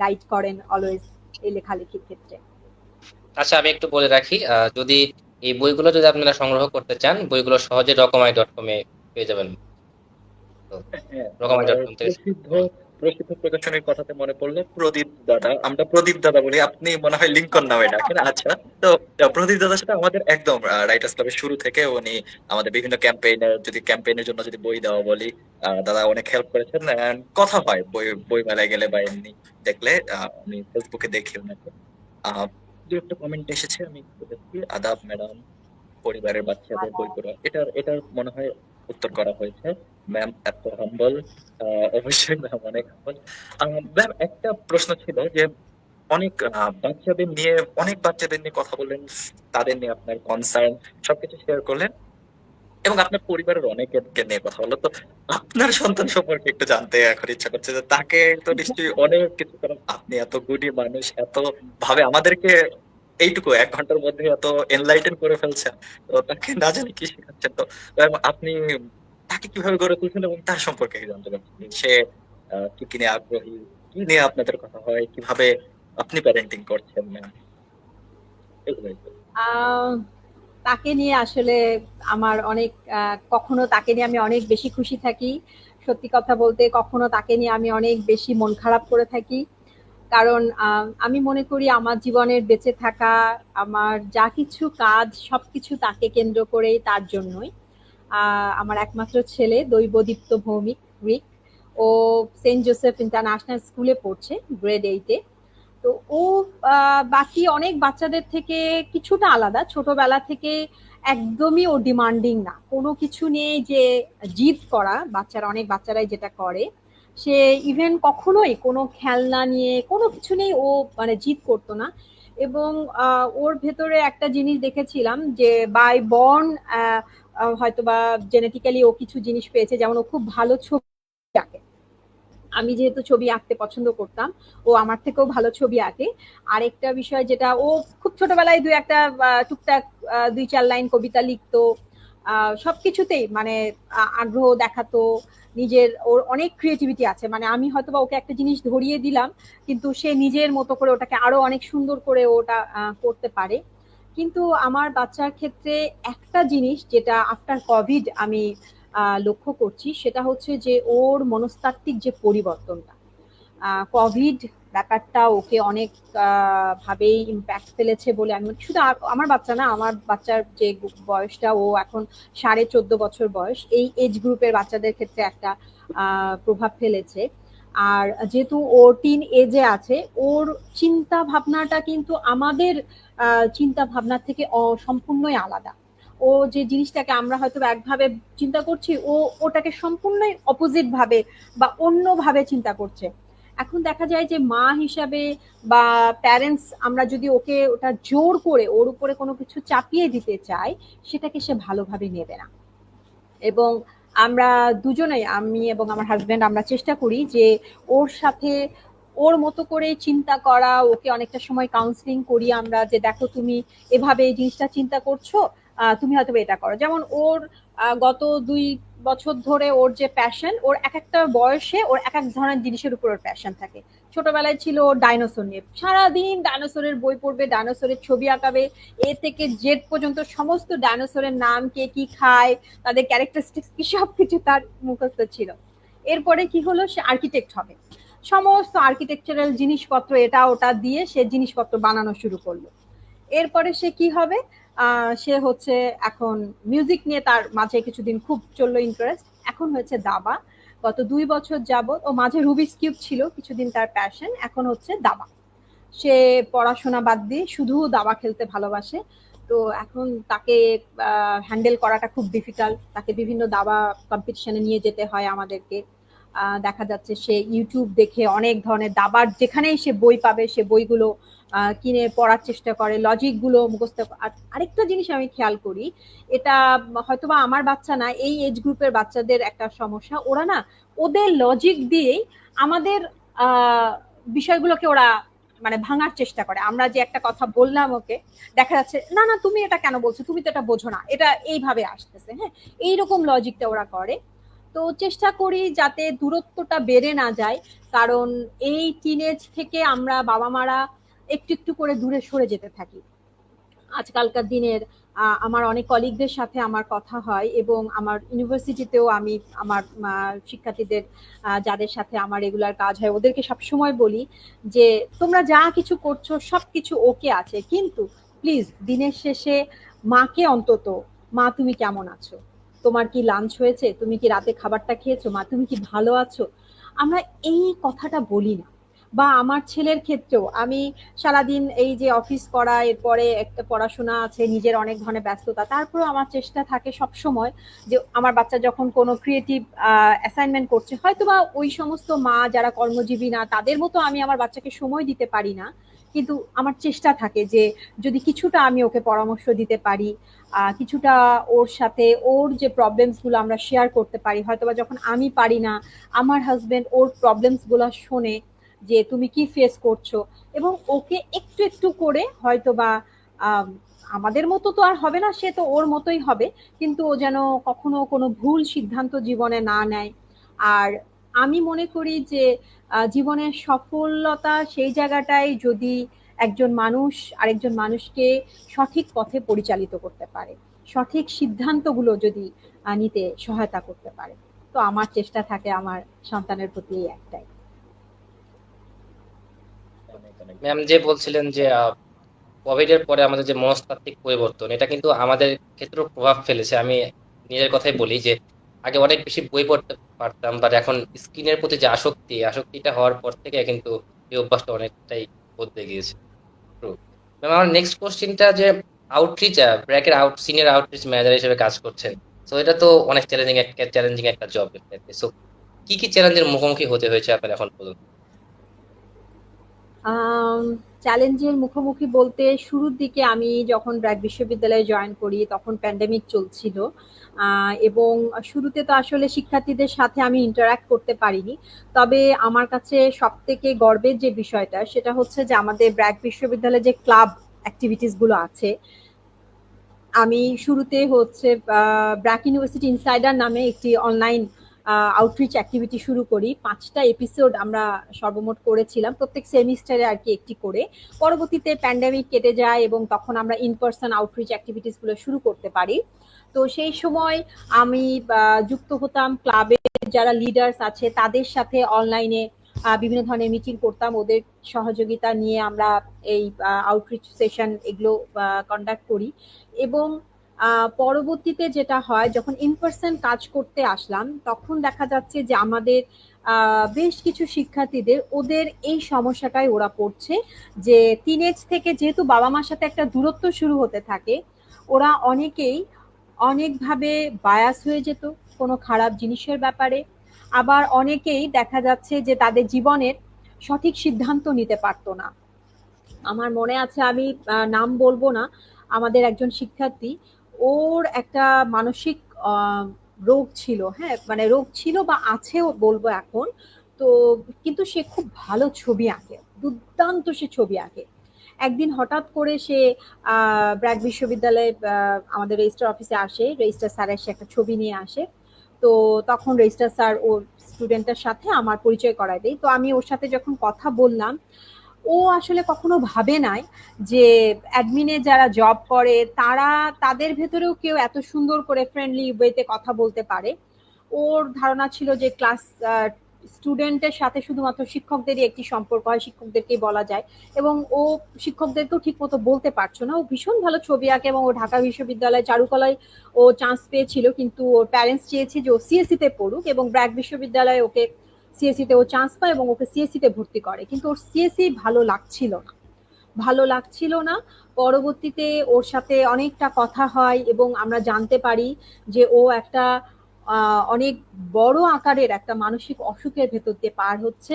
গাইড করেন অলওয়েজ এই লেখালেখির ক্ষেত্রে। আচ্ছা, আমি একটু বলে রাখি, যদি এই বইগুলো যদি আপনারা সংগ্রহ করতে চান, বইগুলো সহজে রকমাই.com এ পেয়ে যাবেন। তো হ্যাঁ, রকমারি আমার ডট কম থেকে প্রসিদ্ধ প্রসিদ্ধ প্রকাশনের কথাতে মনে পড়লো প্রদীপ দাদা, আমরা প্রদীপ দাদা বলি, আপনি মনে হয় লিঙ্কন নামে ডাকেন। আচ্ছা, তো প্রদীপ দাদার সাথে আমাদের একদম রাইটার্স ক্লাবের শুরু থেকে উনি আমাদের বিভিন্ন ক্যাম্পেইনের জন্য যদি বই দেওয়া বলি, দাদা অনেক হেল্প করেছেন। And কথা হয় বই বই মেলায় গেলে বা এমনি দেখলে, আমি ফেসবুকে দেখি ওনাকে। আহ দু একটা কমেন্ট এসেছে, আমি একটু দেখি। আদাব ম্যাডাম, পরিবারের বাচ্চাদের বই পড়া, এটার মনে হয় উত্তর করা হয়েছে। ম্যাম এত হাম্বল, অবশ্যই ম্যাম অনেক হাম্বল। ম্যাম একটা প্রশ্ন ছিল যে অনেক বাচ্চাদের নিয়ে কথা বললেন, তাদের নিয়ে আপনার কনসার্ন সবকিছু শেয়ার করলেন, এবং আপনার পরিবারের অনেকেরকে নিয়ে কথা বললো। তো আপনার সন্তান সম্পর্কে একটু জানতে এখন ইচ্ছা করছে, যে তাকে তো নিশ্চয়ই অনেক কিছু, কারণ আপনি এত গুডি মানুষ, এত ভাবে আমাদেরকে এইটুকু 1 ঘন্টার মধ্যে এত এনলাইটেন করে ফেলছেন। তো তাকে না জানি কি শেখাচ্ছেন। তো আপনি তাকে কিভাবে গড়ে তুলছেন এবং তার সম্পর্কে কি জানতে পারছেন, সে কি কি নিয়ে আগ্রহী, কি নিয়ে আপনাদের কথা হয়, কিভাবে আপনি প্যারেন্টিং করছেন ম্যাম, এগুলোই তো। আহ, তাকে নিয়ে আসলে আমার অনেক কখনো তাকে নিয়ে আমি অনেক বেশি খুশি থাকি। সত্যি কথা বলতে কখনো তাকে নিয়ে আমি অনেক বেশি মন খারাপ করে থাকি। কারণ আমি মনে করি আমার জীবনের বেঁচে থাকা, আমার যা কিছু কাজ সবকিছু তাকে কেন্দ্র করেই, তার জন্যই। আমার একমাত্র ছেলে দৈবদীপ্ত ভৌমিক রিক, ও সেন্ট জোসেফ ইন্টারন্যাশনাল স্কুলে পড়ছে, গ্রেড 8-এ। তো ও বাকি অনেক বাচ্চাদের থেকে কিছুটা আলাদা, ছোটবেলা থেকে একদমই ও ডিমান্ডিং না কোনো কিছু নিয়ে, যে জিদ করা অনেক বাচ্চারাই যেটা করে। সে ইভেন কখনোই কোনো খেলনা নিয়ে কোনো কিছু নেই, ও মানে জিদ করতো না। এবং ওর ভেতরে একটা জিনিস দেখেছিলাম যে বাই বর্ন হয়তো বা জেনেটিক্যালি ও কিছু জিনিস পেয়েছে, যেমন ও খুব ভালো ছবি আঁকে। আমি যেহেতু ছবি আঁকতে পছন্দ করতাম, ও আমার থেকেও ভালো ছবি আঁকে। আরেকটা বিষয় যেটা, ও খুব ছোটবেলায় দু একটা টুকটাক 2-4 লাইন কবিতা লিখতো। সবকিছুতেই মানে আগ্রহ দেখাতো। ওর অনেক ক্রিয়েটিভিটি আছে, মানে আমি হয়তোবা ওকে একটা জিনিস ধরিয়ে দিলাম, কিন্তু সে নিজের মতো করে ওটাকে আরো অনেক সুন্দর করে ওটা করতে পারে। কিন্তু আমার বাচ্চার ক্ষেত্রে একটা জিনিস যেটা আফটার কোভিড আমি লক্ষ্য করছি, সেটা হচ্ছে যে ওর মনস্তাত্ত্বিক যে পরিবর্তনটা। কোভিড ব্যাপারটা ওকে অনেক ভাবেই ইম্প্যাক্ট ফেলেছে বলে আমি শুধু আমার বাচ্চা না, আমার বাচ্চার যে বয়সটা, ও এখন 14.5 বছর বয়স, এই এজ গ্রুপের বাচ্চাদের ক্ষেত্রে একটা প্রভাব ফেলেছে। আর যেহেতু ও টিন এজে আছে, ওর চিন্তা ভাবনাটা কিন্তু আমাদের চিন্তা ভাবনার থেকে সম্পূর্ণই আলাদা। ও যে জিনিসটাকে আমরা হয়তো একভাবে চিন্তা করছি, ওটাকে সম্পূর্ণই অপোজিট ভাবে বা অন্যভাবে চিন্তা করছে। এখন দেখা যায় যে মা হিসাবে বা প্যারেন্টস, আমরা যদি ওকে ওটা জোর করে ওর উপরে কোনো কিছু চাপিয়ে দিতে চাই, সেটাকে সে ভালোভাবে নেবে না। এবং আমরা দুজনেই, আমি এবং আমার হাজবেন্ড, আমরা চেষ্টা করি যে ওর সাথে ওর মতো করে চিন্তা করা, ওকে অনেকটা সময় কাউন্সিলিং করি আমরা, যে দেখো তুমি এভাবে এই জিনিসটা চিন্তা করছো, তুমি হয়তো এটা করো। যেমন ওর গত 2 বছর ধরে ওর যে প্যাশন, ওর এক একটা বয়সে ওর এক এক ধরনের জিনিসের উপর ওর প্যাশন থাকে। ছোটবেলায় ছিল ওর ডাইনোসর নিয়ে, সারাদিন ডাইনোসরের বই পড়বে, ডাইনোসরের ছবি আঁকাবে, এ থেকে জেড পর্যন্ত সমস্ত ডাইনোসরের নাম, কে কি খায়, তাদের ক্যারেক্টারিস্টিক্স কি, সবকিছু তার মুখস্থ ছিল। এরপরে কি হলো, সে আর্কিটেক্ট হবে। সমস্ত আর্কিটেকচারাল জিনিসপত্র এটা ওটা দিয়ে সে জিনিসপত্র বানানো শুরু করলো। এরপরে সে কি হবে, সে হচ্ছে এখন মিউজিক নিয়ে তার মাঝে কিছুদিন খুব চললো ইন্টারেস্ট, এখন হয়েছে দাবা। গত 2 বছর যাবত, ও মাঝে রুবিক্স কিউব ছিল কিছুদিন তার প্যাশন, এখন হচ্ছে দাবা। সে পড়াশোনা বাদ দিয়ে শুধু দাবা খেলতে ভালোবাসে। তো এখন তাকে হ্যান্ডেল করাটা খুব ডিফিকাল্ট, তাকে বিভিন্ন দাবা কম্পিটিশনে নিয়ে যেতে হয় আমাদেরকে। দেখা যাচ্ছে সে ইউটিউব দেখে অনেক ধরনের দাবার, যেখানেই সে বই পাবে সে বইগুলো কিনে পড়ার চেষ্টা করে, লজিক গুলো মুখস্থ। আর আরেকটা জিনিস আমি খেয়াল করি, এটা হয়তোবা আমার বাচ্চা না, এই এজ গ্রুপের বাচ্চাদের একটা সমস্যা, ওরা না ওদের লজিক দিয়েই আমাদের বিষয়গুলোকে ওরা মানে ভাঙার চেষ্টা করে। আমরা যে একটা কথা বললাম ওকে, দেখা যাচ্ছে না না তুমি এটা কেন বলছো, তুমি তো এটা বোঝো না, এটা এইভাবে আসতেছে, হ্যাঁ, এইরকম লজিকটা ওরা করে। তো চেষ্টা করি যাতে দূরত্বটা বেড়ে না যায়, কারণ এই টিনেজ থেকে আমরা বাবা মারা একটু একটু করে দূরে সরে যেতে থাকি। আজকালকার দিনের আমার অনেক কলিগদের সাথে আমার কথা হয়, এবং আমার ইউনিভার্সিটিতেও আমি আমার শিক্ষার্থীদের যাদের সাথে আমার রেগুলার কাজ হয় ওদেরকে সবসময় বলি যে তোমরা যা কিছু করছো সবকিছু ওকে আছে, কিন্তু প্লিজ দিনের শেষে মাকে অন্তত, মা তুমি কেমন আছো, তোমার কি লাঞ্চ হয়েছে, তুমি কি রাতে খাবারটা খেয়েছো, মা তুমি কি ভালো আছো, আমরা এই কথাটা বলি না। বা আমার ছেলের ক্ষেত্রেও আমি সারাদিন এই যে অফিস করা, এরপরে একটা পড়াশোনা আছে, নিজের অনেক ধরনের ব্যস্ততা, তারপরেও আমার চেষ্টা থাকে সব সময় যে আমার বাচ্চা যখন কোনো ক্রিয়েটিভ অ্যাসাইনমেন্ট করছে, হয়তো বা ওই সমস্ত মা যারা কর্মজীবী না তাদের মতো আমি আমার বাচ্চাকে সময় দিতে পারি না, কিন্তু আমার চেষ্টা থাকে যে যদি কিছুটা আমি ওকে পরামর্শ দিতে পারি, কিছুটা ওর সাথে ওর যে প্রবলেমস গুলো আমরা শেয়ার করতে পারি, হয়তোবা যখন আমি পারি না আমার হাজবেন্ড ওর প্রবলেমস গুলো শোনে যে তুমি কি ফেস করছো, এবং ওকে একটু একটু করে হয়তোবা আম, আমাদের মতো তো আর হবে না, সে তো ওর মতোই হবে, কিন্তু ও যেন কখনো কোনো ভুল সিদ্ধান্ত জীবনে না নেয়। আর আমি মনে করি যে জীবনের সফলতা সেই জায়গাটায় যদি একজন মানুষ আরেকজন মানুষকে সঠিক পথে পরিচালিত করতে পারে, সঠিক সিদ্ধান্তগুলো যদি নিতে সহায়তা করতে পারে। তো আমার চেষ্টা থাকে আমার সন্তানের প্রতি এই একটাই। অনেক অনেক ম্যাম যে বলছিলেন যে কোভিড এর পরে আমাদের যে মনস্তাত্ত্বিক পরিবর্তন, এটা কিন্তু আমাদের ক্ষেত্রেও প্রভাব ফেলেছে। আমি নিজের কথাই বলি যে আগে অনেক বেশি বই পড়তে পারতাম, বাট এখন স্ক্রিনের প্রতি যে আসক্তিটা হওয়ার পর থেকে কিন্তু এই অভ্যাসটা অনেকটাই বদলে গিয়েছে। True. ম্যাম, আমার নেক্সট কোশ্চিনটা যে আউটরিচ, ব্র্যাকের সিনিয়র আউটরিচ ম্যানেজার হিসেবে কাজ করছেন, তো এটা তো অনেক চ্যালেঞ্জিং একটা জব। সো কি কি চ্যালেঞ্জের মুখোমুখি হতে হয়েছে আপনার এখন পর্যন্ত? চ্যালেঞ্জের মুখোমুখি বলতে শুরুর দিকে আমি যখন ব্র্যাক বিশ্ববিদ্যালয়ে জয়েন করি তখন প্যান্ডেমিক চলছিল, এবং শুরুতে তো আসলে শিক্ষার্থীদের সাথে আমি ইন্টারাক্ট করতে পারিনি। তবে আমার কাছে সব থেকে গর্বের যে বিষয়টা সেটা হচ্ছে যে আমাদের ব্র্যাক বিশ্ববিদ্যালয়ে যে ক্লাব অ্যাক্টিভিটিস গুলো আছে, আমি শুরুতে হচ্ছে ব্র্যাক ইউনিভার্সিটি ইনসাইডার নামে একটি অনলাইন আউটরিচ অ্যাক্টিভিটি শুরু করি। 5টা এপিসোড আমরা সর্বমোট করেছিলাম, প্রত্যেক সেমিস্টারে আর কি একটি করে। পরবর্তীতে প্যান্ডেমিক কেটে যায় এবং তখন আমরা ইন পার্সন আউটরিচ অ্যাক্টিভিটিস গুলো শুরু করতে পারি। তো সেই সময় আমি যুক্ত হতাম ক্লাবের যারা লিডার্স আছে তাদের সাথে অনলাইনে বিভিন্ন ধরনের মিটিং করতাম, ওদের সহযোগিতা নিয়ে আমরা এই আউটরিচ সেশন এগুলো কন্ডাক্ট করি। এবং পরবর্তীতে যেটা হয় যখন ইন পার্সন কাজ করতে আসলাম তখন দেখা যাচ্ছে যে আমাদের বেশ কিছু শিক্ষার্থীদের ওদের এই সমস্যাটাই ওরা পড়ছে, যে টিনেজ থেকে যেহেতু বাবা মার সাথে একটা দূরত্ব শুরু হতে থাকে, ওরা অনেকেই অনেকভাবে বায়াস হয়ে যেত কোনো খারাপ জিনিসের ব্যাপারে। আবার অনেকেই দেখা যাচ্ছে যে তাদের জীবনের সঠিক সিদ্ধান্ত নিতে পারতো না। আমার মনে আছে, আমি নাম বলবো না, আমাদের একজন শিক্ষার্থী, ওর একটা মানসিক আহ, রোগ ছিল, হ্যাঁ মানে রোগ ছিল বা আছেও বলবো এখন। তো কিন্তু সে খুব ভালো ছবি আঁকে, দুর্দান্ত সে ছবি আঁকে। একদিন হঠাৎ করে সে ব্র্যাক বিশ্ববিদ্যালয়ে আমাদের রেজিস্ট্রার অফিসে আসে, রেজিস্ট্রার স্যার এসে একটা ছবি নিয়ে আসে। তো তখন রেজিস্ট্রার স্যার ওর স্টুডেন্টের সাথে আমার পরিচয় করায় দেয়। তো আমি ওর সাথে যখন কথা বললাম, ও আসলে কখনো ভাবে নাই যে অ্যাডমিনে যারা জব করে তারা, তাদের ভেতরেও কেউ এত সুন্দর করে ফ্রেন্ডলি ওয়েতে কথা বলতে পারে। ওর ধারণা ছিল যে ক্লাস স্টুডেন্টের সাথে শুধুমাত্র শিক্ষকদেরই একটি সম্পর্ক হয়, শিক্ষকদেরকেই বলা যায়, এবং ও শিক্ষকদেরকেও ঠিক মতো বলতে পারছো না। ও ভীষণ ভালো ছবি আঁকে এবং ও ঢাকা বিশ্ববিদ্যালয় চারুকলায় ও চান্স পেয়েছিল, কিন্তু ওর প্যারেন্টস চেয়েছে যে ও সিএসসি তে পড়ুক, এবং ব্র্যাক বিশ্ববিদ্যালয়ে ওকে সিএসসি তে ও চান্স পায় এবং ওকে সিএসসি তে ভর্তি করে, কিন্তু ওর সিএসসি ভালো লাগছিল না, ভালো লাগছিল না। পরবর্তীতে ওর সাথে অনেকটা কথা হয় এবং আমরা জানতে পারি যে ও একটা অনেক বড় আকারের একটা মানসিক অসুখের ভেতর দিয়ে পার হচ্ছে,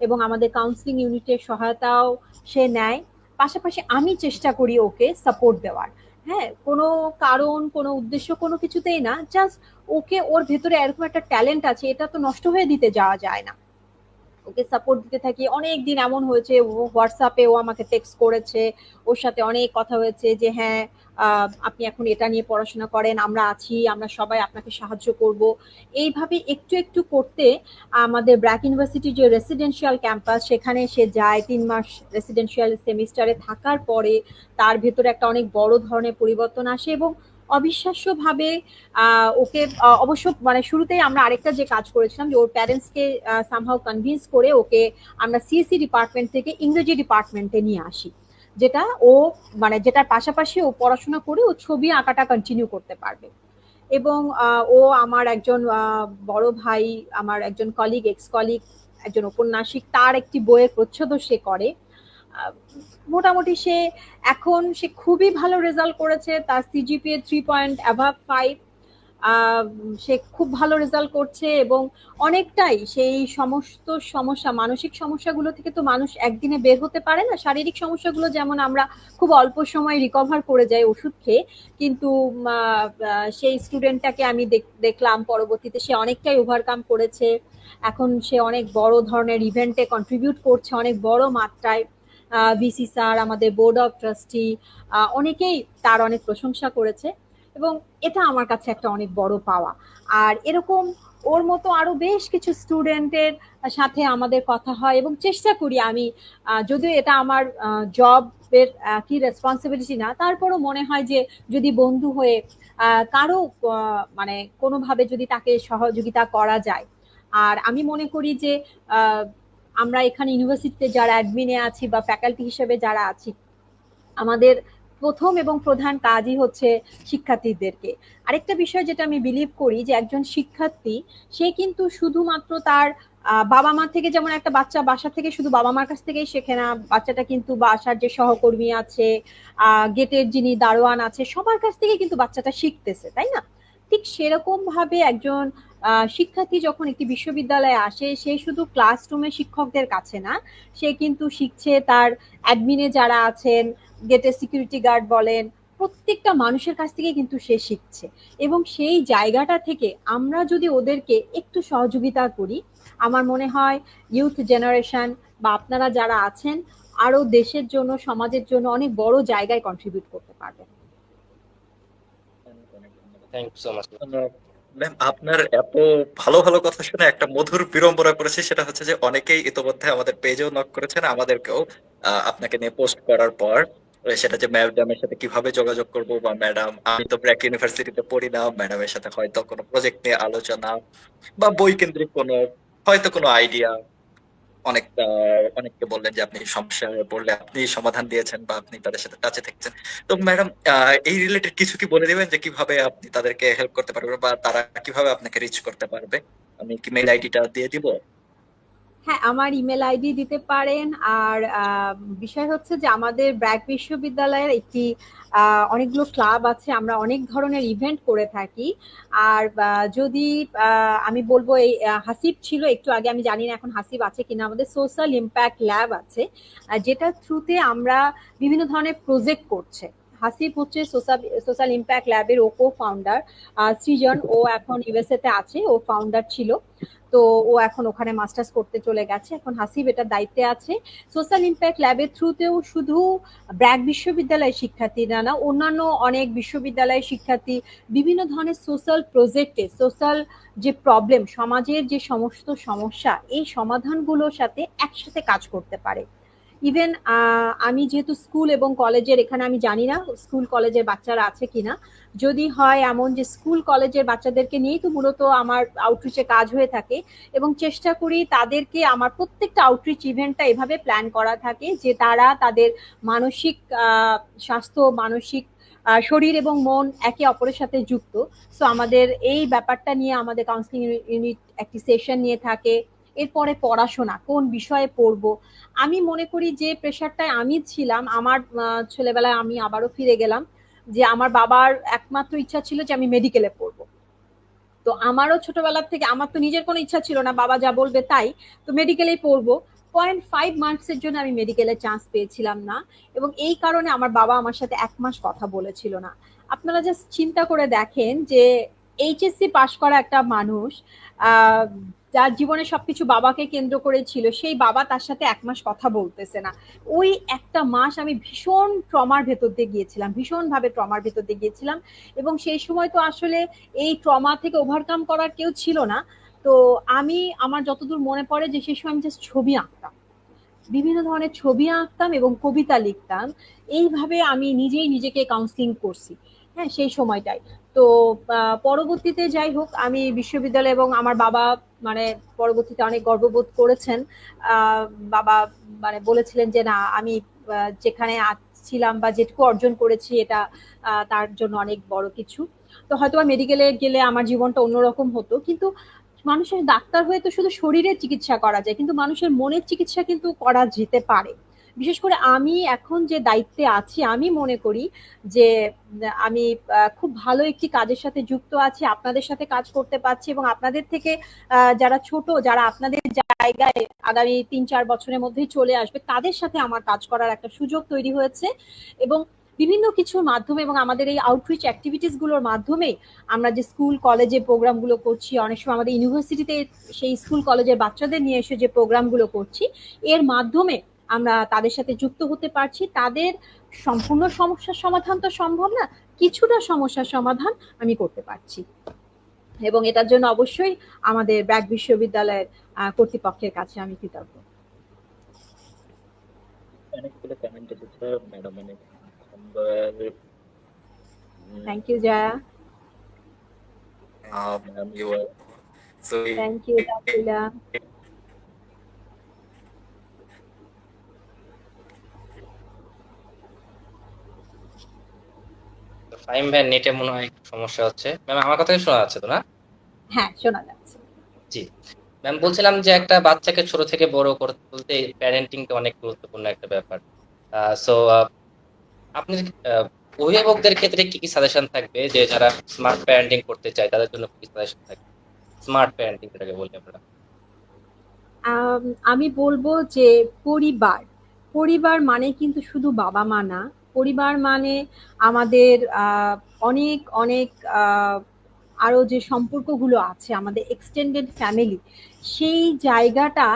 এবং আমাদের কাউন্সিলিং ইউনিটের সহায়তাও সে নেয়। পাশাপাশি আমি চেষ্টা করি ওকে সাপোর্ট দেওয়ার। হ্যাঁ, কোনো কারণ কোনো উদ্দেশ্য কোনো কিছুতেই না, জাস্ট ওকে ওর ভেতরে এরকম একটা ট্যালেন্ট আছে, এটা তো নষ্ট হয়ে দিতে যাওয়া যায় না। ওকে সাপোর্ট দিতে থাকি। অনেক দিন এমন হয়েছে ও হোয়াটসঅ্যাপে ও আমাকে টেক্সট করেছে, ওর সাথে অনেক কথা হয়েছে যে হ্যাঁ আপনি এখন এটা নিয়ে পড়াশোনা করেন, আমরা আছি, আমরা সবাই আপনাকে সাহায্য করব। এইভাবে একটু একটু করতে আমাদের ব্র্যাক ইউনিভার্সিটির যে রেসিডেন্সিয়াল ক্যাম্পাস, সেখানে সে যায় 3 মাস রেসিডেন্সিয়াল সেমিস্টারে থাকার পরে তার ভেতরে একটা অনেক বড় ধরনের পরিবর্তন আসে এবং অবিশ্বাস্যভাবে ওকে অবশ্য মানে শুরুতেই আমরা আরেকটা যে কাজ করেছিলাম যে ওর প্যারেন্টসকে সামহাউ কনভিন্স করে ওকে আমরা সিএসসি ডিপার্টমেন্ট থেকে ইংরেজি ডিপার্টমেন্টে নিয়ে আসি, যেটা ও মানে যেটার পাশাপাশি ও পড়াশোনা করে ও ছবি আঁকাটা কন্টিনিউ করতে পারবে। এবং ও আমার একজন বড় ভাই, আমার একজন কলিগ, এক্স কলিগ, একজন ঔপন্যাসিক, তার একটি বইয়ের প্রচ্ছদও সে করে। আহ, মোটামুটি সে খুবই ভালো রেজাল্ট করেছে, তার সিজিপিএ 3.5। সে খুব ভালো রেজাল্ট করছে এবং অনেকটাই সেই সমস্ত সমস্যা, মানসিক সমস্যাগুলো থেকে তো মানুষ একদিনে বের হতে পারে না। শারীরিক সমস্যাগুলো যেমন আমরা খুব অল্প সময় রিকভার করে যাই ওষুধ খেয়ে, কিন্তু সেই স্টুডেন্টটাকে আমি দেখলাম পরবর্তীতে সে অনেকটাই ওভারকাম করেছে। এখন সে অনেক বড় ধরনের ইভেন্টে কন্ট্রিবিউট করছে অনেক বড় মাত্রায়। ভিসি স্যার, আমাদের বোর্ড অফ ট্রাস্টি, অনেকেই তার অনেক প্রশংসা করেছে এবং এটা আমার কাছে একটা অনেক বড় পাওয়া। আর এরকম ওর মতো আরো বেশ কিছু স্টুডেন্টের সাথে আমাদের কথা হয় এবং চেষ্টা করি আমি, যদিও এটা আমার জবের কি রেসপন্সিবিলিটি না, তারপরও মনে হয় যে যদি বন্ধু হয়ে কারো মানে কোনোভাবে যদি তাকে সহযোগিতা করা যায়। আর আমি মনে করি যে আহ, আমরা এখানে ইউনিভার্সিটিতে যারা অ্যাডমিনে আছি বা ফ্যাকাল্টি হিসেবে যারা আছি, আমাদের প্রথম এবং প্রধান কাজই হচ্ছে শিক্ষার্থীদেরকে। আরেকটা বিষয় যেটা আমি বিলিভ করি যে একজন শিক্ষার্থী সে কিন্তু শুধুমাত্র তার বাবা মা থেকে, যেমন একটা বাচ্চা বাসা থেকে শুধু বাবা মার কাছ থেকেই শেখে না, বাচ্চাটা কিন্তু বাসার যে সহকর্মী আছে, গেটের যিনি দারোয়ান আছে, সবার কাছ থেকে কিন্তু বাচ্চাটা শিখতেছে, তাই না? ঠিক সেরকম ভাবে একজন শিক্ষার্থী যখন একটি বিশ্ববিদ্যালয়ে আসে, সে শুধু ক্লাসরুমে শিক্ষকদের কাছে না, সে কিন্তু শিখছে তার অ্যাডমিনে যারা আছেন, গেটের সিকিউরিটি গার্ড বলেন, প্রত্যেকটা মানুষের কাছ থেকে কিন্তু সে শিখছে। এবং সেই জায়গাটা থেকে আমরা যদি ওদেরকে একটু সহযোগিতা করি, আমার মনে হয় ইউথ জেনারেশন বা আপনারা যারা আছেন আরো দেশের জন্য, সমাজের জন্য অনেক বড় জায়গায় কন্ট্রিবিউট করতে পারবেন। Thank you so much. Ma'am, আপনার এত ভালো ভালো কথা শুনে একটা মধুর বিড়ম্বনা করেছে, সেটা হচ্ছে যে অনেকেই ইতোমধ্যে আমাদের পেজেও নক করেছেন, আমাদেরকেও আপনাকে নিয়ে পোস্ট করার পর সেটা যে ম্যাডামের সাথে কিভাবে যোগাযোগ করব, বা ম্যাডাম আমি তো ব্র্যাক ইউনিভার্সিটিতে পড়ি না, ম্যাডামের সাথে হয়তো কোনো প্রজেক্ট নিয়ে আলোচনা বা বই কেন্দ্রিক কোনো হয়তো কোনো আইডিয়া। অনেক অনেককে বললেন যে আপনি সমস্যায় পড়লে আপনি সমাধান দিয়েছেন বা আপনি তাদের সাথে টাচে থাকছেন। তো ম্যাডাম, এই রিলেটেড কিছু কি বলে দিবেন যে কিভাবে আপনি তাদেরকে হেল্প করতে পারবেন বা তারা কিভাবে আপনাকে রিচ করতে পারবে? আমি কি মেইল আইডিটা দিয়ে দিব? হ্যাঁ, আমার ইমেল আইডি দিতে পারেন। আর বিষয় হচ্ছে যে আমাদের ব্র্যাক বিশ্ববিদ্যালয়ের একটি অনেকগুলো ক্লাব আছে, আমরা অনেক ধরনের ইভেন্ট করে থাকি। আর যদি আমি বলবো এই হাসিব ছিল একটু আগে, আমি জানি না এখন হাসিব আছে কিনা, আমাদের সোশ্যাল ইম্প্যাক্ট ল্যাব আছে, যেটা থ্রুতে আমরা বিভিন্ন ধরনের প্রজেক্ট করছে। হাসিব হচ্ছে সোশ্যাল ইম্প্যাক্ট ল্যাবের ও কো ফাউন্ডার। সৃজন, ও এখন ইউএসএ তে আছে, ও ফাউন্ডার ছিল। তো ও এখন ওখানে মাস্টার্স করতে চলে গেছে, এখন হাসিব এটার দায়িত্বে আছে। সোশ্যাল ইম্প্যাক্ট ল্যাবের থ্রুতেও শুধু ব্র্যাক বিশ্ববিদ্যালয়ের শিক্ষার্থীরা না, অন্যান্য অনেক বিশ্ববিদ্যালয়ের শিক্ষার্থী বিভিন্ন ধরনের সোশ্যাল প্রজেক্টে, সোশ্যাল যে প্রবলেম, সমাজের যে সমস্ত সমস্যা, এই সমাধানগুলোর সাথে একসাথে কাজ করতে পারে। ইভেন আমি যেহেতু স্কুল এবং কলেজের, এখানে আমি জানি না স্কুল কলেজের বাচ্চারা আছে কিনা, যদি হয় এমন যে স্কুল কলেজের বাচ্চাদেরকে নিয়েই তো মূলত আমার আউটরিচে কাজ হয়ে থাকে, এবং চেষ্টা করি তাদেরকে, আমার প্রত্যেকটা আউটরিচ ইভেন্টটা এভাবে প্ল্যান করা থাকে যে তারা তাদের মানসিক স্বাস্থ্য, মানসিক শরীর এবং মন একে অপরের সাথে যুক্ত। সো আমাদের এই ব্যাপারটা নিয়ে আমাদের কাউন্সিলিং ইউনিট একটি সেশন নিয়ে থাকে। এরপরে পড়াশোনা, কোন বিষয়ে পড়বো। আমি মনে করি যে প্রেশারটায় আমি ছিলাম আমার ছেলেবেলায়, আমি আবারও ফিরে গেলাম যে আমার বাবার একমাত্র ইচ্ছা ছিল যে আমি মেডিকেলে পড়বো। তো আমারও ছোটবেলা থেকে, আমার তো নিজের কোনো ইচ্ছা ছিল না, বাবা যা বলবে তাই, তো মেডিকেলেই পড়বো। 0.5 মার্কসের জন্য আমি মেডিকেলে চান্স পেয়েছিলাম না, এবং এই কারণে আমার বাবা আমার সাথে 1 মাস কথা বলেছিল না। আপনারা জাস্ট চিন্তা করে দেখেন যে এইচএসসি পাশ করা একটা মানুষ, আহ যার জীবনে সবকিছু বাবাকে কেন্দ্র করে ছিল, সেই বাবা তার সাথে 1 মাস কথা বলতেছে না। ওই একটা মাস আমি ভীষণ ট্রমার ভেতর দিয়ে গিয়েছিলাম, ভীষণভাবে ট্রমার ভেতর দিয়ে গিয়েছিলাম। এবং সেই সময় তো আসলে এই ট্রমা থেকে ওভারকাম করার কেউ ছিল না। তো আমি, আমার যতদূর মনে পড়ে যে সেই সময় আমি জাস্ট ছবি আঁকতাম, বিভিন্ন ধরনের ছবি আঁকতাম এবং কবিতা লিখতাম। এইভাবে আমি নিজেই নিজেকে কাউন্সিলিং করছি, হ্যাঁ, সেই সময়টাই। তো পরবর্তীতে যাই হোক, আমি বিশ্ববিদ্যালয়ে, এবং আমার বাবা মানে পরবর্তীতে অনেক গর্ববোধ করেছেন। আহ, বাবা মানে বলেছিলেন যে না, আমি যেখানে ছিলাম বা যেটুকু অর্জন করেছি এটা তার জন্য অনেক বড় কিছু। তো হয়তো মেডিকেলে গেলে আমার জীবনটা অন্যরকম হতো, কিন্তু মানুষের ডাক্তার হয়ে তো শুধু শরীরের চিকিৎসা করা যায়, কিন্তু মানুষের মনের চিকিৎসা কিন্তু করা যেতে পারে। বিশেষ করে আমি এখন যে দায়িত্বে আছি, আমি মনে করি যে আমি খুব ভালো একটি কাজের সাথে যুক্ত আছি, আপনাদের সাথে কাজ করতে পারছি, এবং আপনাদের থেকে যারা ছোট, যারা আপনাদের জায়গায় আগামী 3-4 বছরের মধ্যেই চলে আসবে, তাদের সাথে আমার কাজ করার একটা সুযোগ তৈরি হয়েছে। এবং বিভিন্ন কিছুর মাধ্যমে এবং আমাদের এই আউটরিচ অ্যাক্টিভিটিস গুলোর মাধ্যমে আমরা যে স্কুল কলেজে প্রোগ্রামগুলো করছি, অনেক সময় আমাদের ইউনিভার্সিটিতে সেই স্কুল কলেজের বাচ্চাদের নিয়ে এসে যে প্রোগ্রামগুলো করছি, এর মাধ্যমে আমরা তাদের সাথে যুক্ত হতে পারছি। তাদের সম্পূর্ণ সমস্যার সমাধান তো সম্ভব না, কিছুটা সমস্যার সমাধান আমি করতে পারছি, এবং এটার জন্য অবশ্যই আমাদের ব্র্যাক বিশ্ববিদ্যালয়ের কর্তৃপক্ষের কাছে আমি কৃতজ্ঞ। অনেকগুলো কমেন্ট এসেছে ম্যাডাম, অনেক সুন্দর। Thank you Jaya, ma'am you are so thank you তাফিলা। ফাইম ভাই নেটে মনে হয় একটু সমস্যা হচ্ছে। ম্যাম আমার কথা কি শোনা যাচ্ছে তো না? হ্যাঁ, শোনা যাচ্ছে। জি ম্যাম, বলছিলাম যে একটা বাচ্চাকে ছোট থেকে বড় করতে বলতে প্যারেন্টিংটা অনেক গুরুত্বপূর্ণ একটা ব্যাপার। সো আপনি অভিভাবকদের ক্ষেত্রে কি কি সাজেশন থাকবে, যে যারা স্মার্ট প্যারেন্টিং করতে চায় তাদের জন্য কি সাজেশন থাকবে? স্মার্ট প্যারেন্টিং যেটাকে বলি আমরা। আমি বলবো যে পরিবার, পরিবার মানে কিন্তু শুধু বাবা মা না। পরিবার মানে আমাদের অনেক অনেক আরো যে সম্পর্কগুলো আছে, আমাদের এক্সটেন্ডেড ফ্যামিলি, সেই জায়গাটা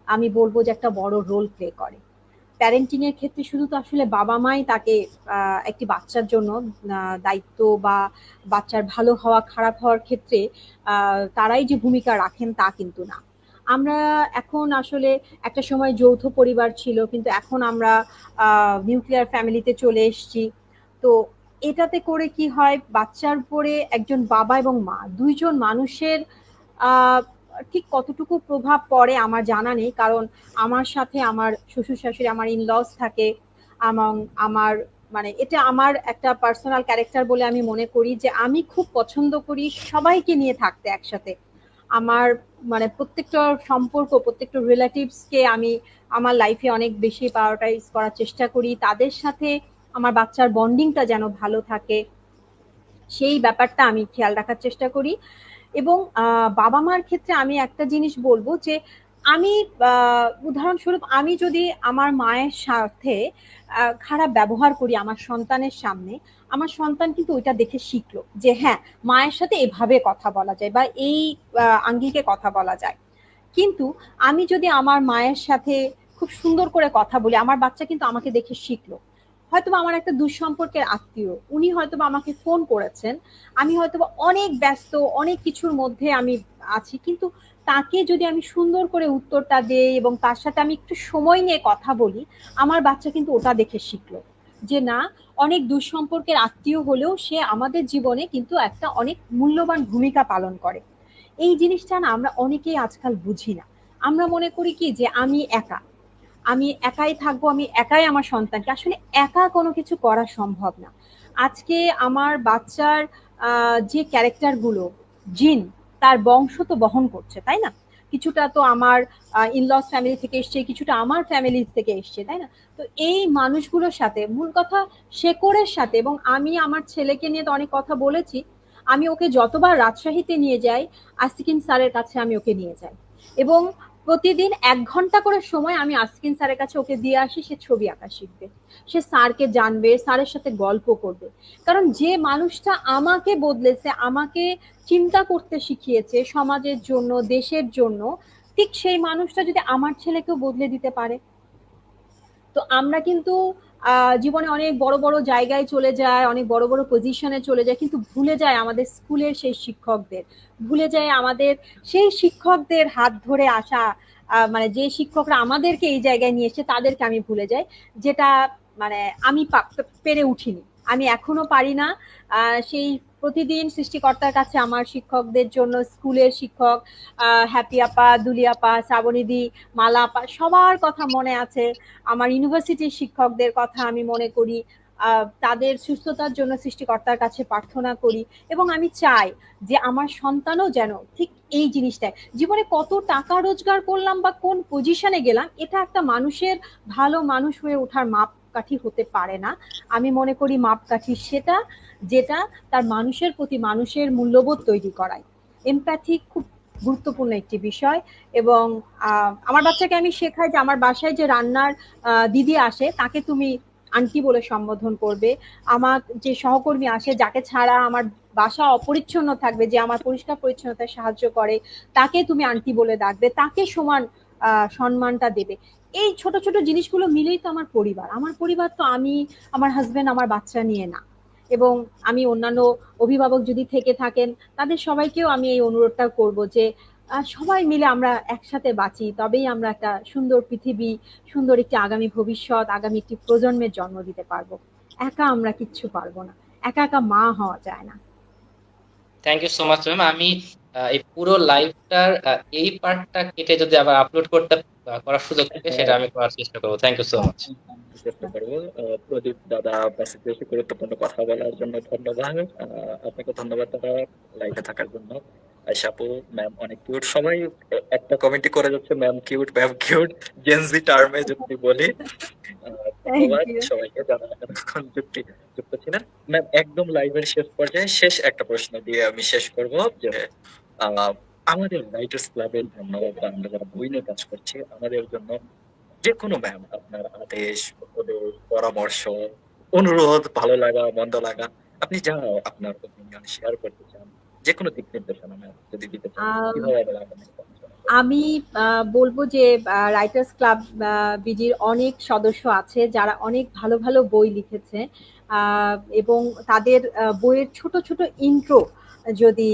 আমি বলবো যে একটা বড় রোল প্লে করে প্যারেন্টিং এর ক্ষেত্রে। শুধু তো আসলে বাবা মাই তাকে একটি বাচ্চার জন্য দায়িত্ব বা বাচ্চার ভালো হওয়া খারাপ হওয়ার ক্ষেত্রে তারাই যে ভূমিকা রাখেন তা কিন্তু না। আমরা এখন আসলে, একটা সময় যৌথ পরিবার ছিল, কিন্তু এখন আমরা নিউক্লিয়ার ফ্যামিলিতে চলে এসেছি। তো এটাতে করে কি হয়, বাচ্চার উপরে একজন বাবা এবং মা, দুইজন মানুষের আহ ঠিক কতটুকু প্রভাব পড়ে আমার জানা নেই, কারণ আমার সাথে আমার শ্বশুর শাশুড়ি, আমার ইনলস থাকে, এবং আমার মানে এটা আমার একটা পার্সোনাল ক্যারেক্টার বলে আমি মনে করি যে আমি খুব পছন্দ করি সবাইকে নিয়ে থাকতে একসাথে। আমার মানে প্রত্যেকটা সম্পর্ক, প্রত্যেকটা রিলেটিভসকে আমি আমার লাইফে অনেক বেশি প্রায়োরিটাইজ করার চেষ্টা করি, তাদের সাথে আমার বাচ্চার বন্ডিংটা যেন ভালো থাকে, সেই ব্যাপারটা আমি খেয়াল রাখার চেষ্টা করি। এবং বাবা মার ক্ষেত্রে আমি একটা জিনিস বলবো যে আমি উদাহরণস্বরূপ, আমি যদি আমার মায়ের সাথে খারাপ ব্যবহার করি আমার সন্তানের সামনে, আমার সন্তান কিন্তু ওইটা দেখে শিখলো যে হ্যাঁ, মায়ের সাথে এভাবে কথা বলা যায় বা এই আঙ্গিকে কথা বলা যায়। কিন্তু আমি যদি আমার মায়ের সাথে খুব সুন্দর করে কথা বলি, আমার বাচ্চা কিন্তু আমাকে দেখে শিখলো। হয়তোবা আমার একটা দুঃসম্পর্কের আত্মীয়, উনি হয়তোবা আমাকে ফোন করেছেন, আমি হয়তোবা অনেক ব্যস্ত, অনেক কিছুর মধ্যে আমি আছি, কিন্তু তাকে যদি আমি সুন্দর করে উত্তরটা দেই এবং তার সাথে আমি একটু সময় নিয়ে কথা বলি, আমার বাচ্চা কিন্তু ওটা দেখে শিখলো যে না, অনেক দুঃসম্পর্কের আত্মীয় হলেও সে আমাদের জীবনে কিন্তু একটা অনেক মূল্যবান ভূমিকা পালন করে। এই জিনিসটা না আমরা অনেকেই আজকাল বুঝি না। আমরা মনে করি কি যে আমি একা, আমি একাই থাকবো, আমি একাই আমার সন্তানকে, আসলে একা কোনো কিছু করা সম্ভব না। আজকে আমার বাচ্চার যে ক্যারেক্টার গুলো, জিন, তার বংশ তো বহন করছে, তাই না? কিছুটা তো আমার ইনলস ফ্যামিলি থেকে এসছে, কিছুটা আমার ফ্যামিলি থেকে এসছে, তাই না? তো এই মানুষগুলোর সাথে, মূল কথা শেকড়ের সাথে, এবং আমি আমার ছেলেকে নিয়ে তো অনেক কথা বলেছি, আমি ওকে যতবার রাজশাহীতে নিয়ে যাই, আসিকিন স্যারের কাছে আমি ওকে নিয়ে যাই, এবং প্রতিদিন 1 ঘন্টা করে সময় আমি আসকিন স্যারের কাছে ওকে দিয়ে আসি, সে ছবি আঁকা শিখবে, সে স্যারকে জানবে, স্যারের সাথে গল্প করবে। কারণ যে মানুষটা আমাকে বদলেছে, আমাকে চিন্তা করতে শিখিয়েছে সমাজের জন্য, দেশের জন্য, ঠিক সেই মানুষটা যদি আমার ছেলেকেও বদলে দিতে পারে, তো আমরা কিন্তু জীবনে অনেক বড় বড় জায়গায় চলে যায়, অনেক বড় বড় পজিশনে চলে যায়, কিন্তু ভুলে যায় আমাদের স্কুলের সেই শিক্ষকদের, ভুলে যায় আমাদের সেই শিক্ষকদের হাত ধরে আসা, মানে যে শিক্ষকরা আমাদেরকে এই জায়গায় নিয়ে এসেছে তাদেরকে আমি ভুলে যাই, যেটা মানে আমি পেরে উঠিনি, আমি এখনো পারি না। সেই প্রতিদিন সৃষ্টিকর্তার কাছে আমার শিক্ষকদের জন্য, স্কুলের শিক্ষক হ্যাপি আপা, দুলি আপা, শ্রাবণীদি, মালা আপা, সবার কথা মনে আছে। আমার ইউনিভার্সিটির শিক্ষকদের কথা আমি মনে করি, তাদের সুস্থতার জন্য সৃষ্টিকর্তার কাছে প্রার্থনা করি, এবং আমি চাই যে আমার সন্তানও যেন ঠিক এই জিনিসটাই, জীবনে কত টাকা রোজগার করলাম বা কোন পজিশনে গেলাম, এটা একটা মানুষের ভালো মানুষ হয়ে ওঠার মাপকাঠি হতে পারে না। আমি মনে করি মাপকাঠি সেটা যেটা তার মানুষের প্রতি মানুষের মূল্যবোধ তৈরি করায়। এমপ্যাথি খুব গুরুত্বপূর্ণ একটি বিষয়। এবং আমার বাচ্চাকে আমি শেখাই যে আমার বাসায় যে রান্নার দিদি আসে তাকে তুমি আন্টি বলে সম্বোধন করবে, আমার যে সহকর্মী আসে যাকে ছাড়া আমার বাসা অপরিচ্ছন্ন থাকবে, যে আমার পরিষ্কার পরিচ্ছন্নতায় সাহায্য করে, তাকে তুমি আন্টি বলে ডাকবে, তাকে সমান সম্মানটা দেবে। এই ছোট ছোট জিনিসগুলো মিলেই তো আমার পরিবার। আমার পরিবার তো আমি, আমার হাজবেন্ড, আমার বাচ্চা নিয়ে না। এবং আমি অন্যান্য অভিভাবক যদি থেকে থাকেন তাদের সবাইকেও আমি এই অনুরোধটা করব যে সবাই মিলে আমরা একসাথে বাঁচি, তবেই আমরা একটা সুন্দর পৃথিবী, সুন্দর একটি আগামী ভবিষ্যৎ, আগামী একটি প্রজন্মের জন্ম দিতে পারবো। একা আমরা কিচ্ছু পারবো না, একা একা মা হওয়া যায় না। Thank you so much ma'am. আমি এই পুরো লাইভটার এই পার্টটা কেটে যদি আবার আপলোড করতে করার সুযোগ থাকে সেটা আমি করার চেষ্টা করবো। Thank you so much. চেষ্টা করবো। প্রদীপ দাদা বেশি বেশি গুরুত্বপূর্ণ কথা বলার জন্য ধন্যবাদ। আপনাকে ধন্যবাদ দাদা লাইভে থাকার জন্য। আয়শা আপু, ম্যাম অনেক কিউট। সবাই একটা কমেন্টই করে যাচ্ছে ma'am cute, ma'am cute, Gen Z টার্মে যদি বলি। থ্যাংক ধন্যবাদ ইউ। সবাইকে যারা এতক্ষণ যুক্ত ছিলেন। ম্যাম একদম লাইভের শেষ পর্যায়ে শেষ একটা প্রশ্ন দিয়ে আমি শেষ করব যে আহ, আমাদের রাইটার্স ক্লাবের জন্য বা আমরা যারা বই নিয়ে কাজ করছি আমাদের জন্য যে কোনো ম্যাম আপনার আদেশ, উপদেশ, পরামর্শ, অনুরোধ, ভালো লাগা, মন্দ লাগা, আপনি যা আপনার ওপিনিয়ন শেয়ার করতে চান, যে কোনো দিক নির্দেশনা ম্যাম যদি দিতে চান আম, কিভাবে বলবেন? আমি বলবো যে রাইটার্স ক্লাব বিজির অনেক সদস্য আছে যারা অনেক ভালো ভালো বই লিখেছে, এবং তাদের বইয়ের ছোট ছোট ইন্ট্রো যদি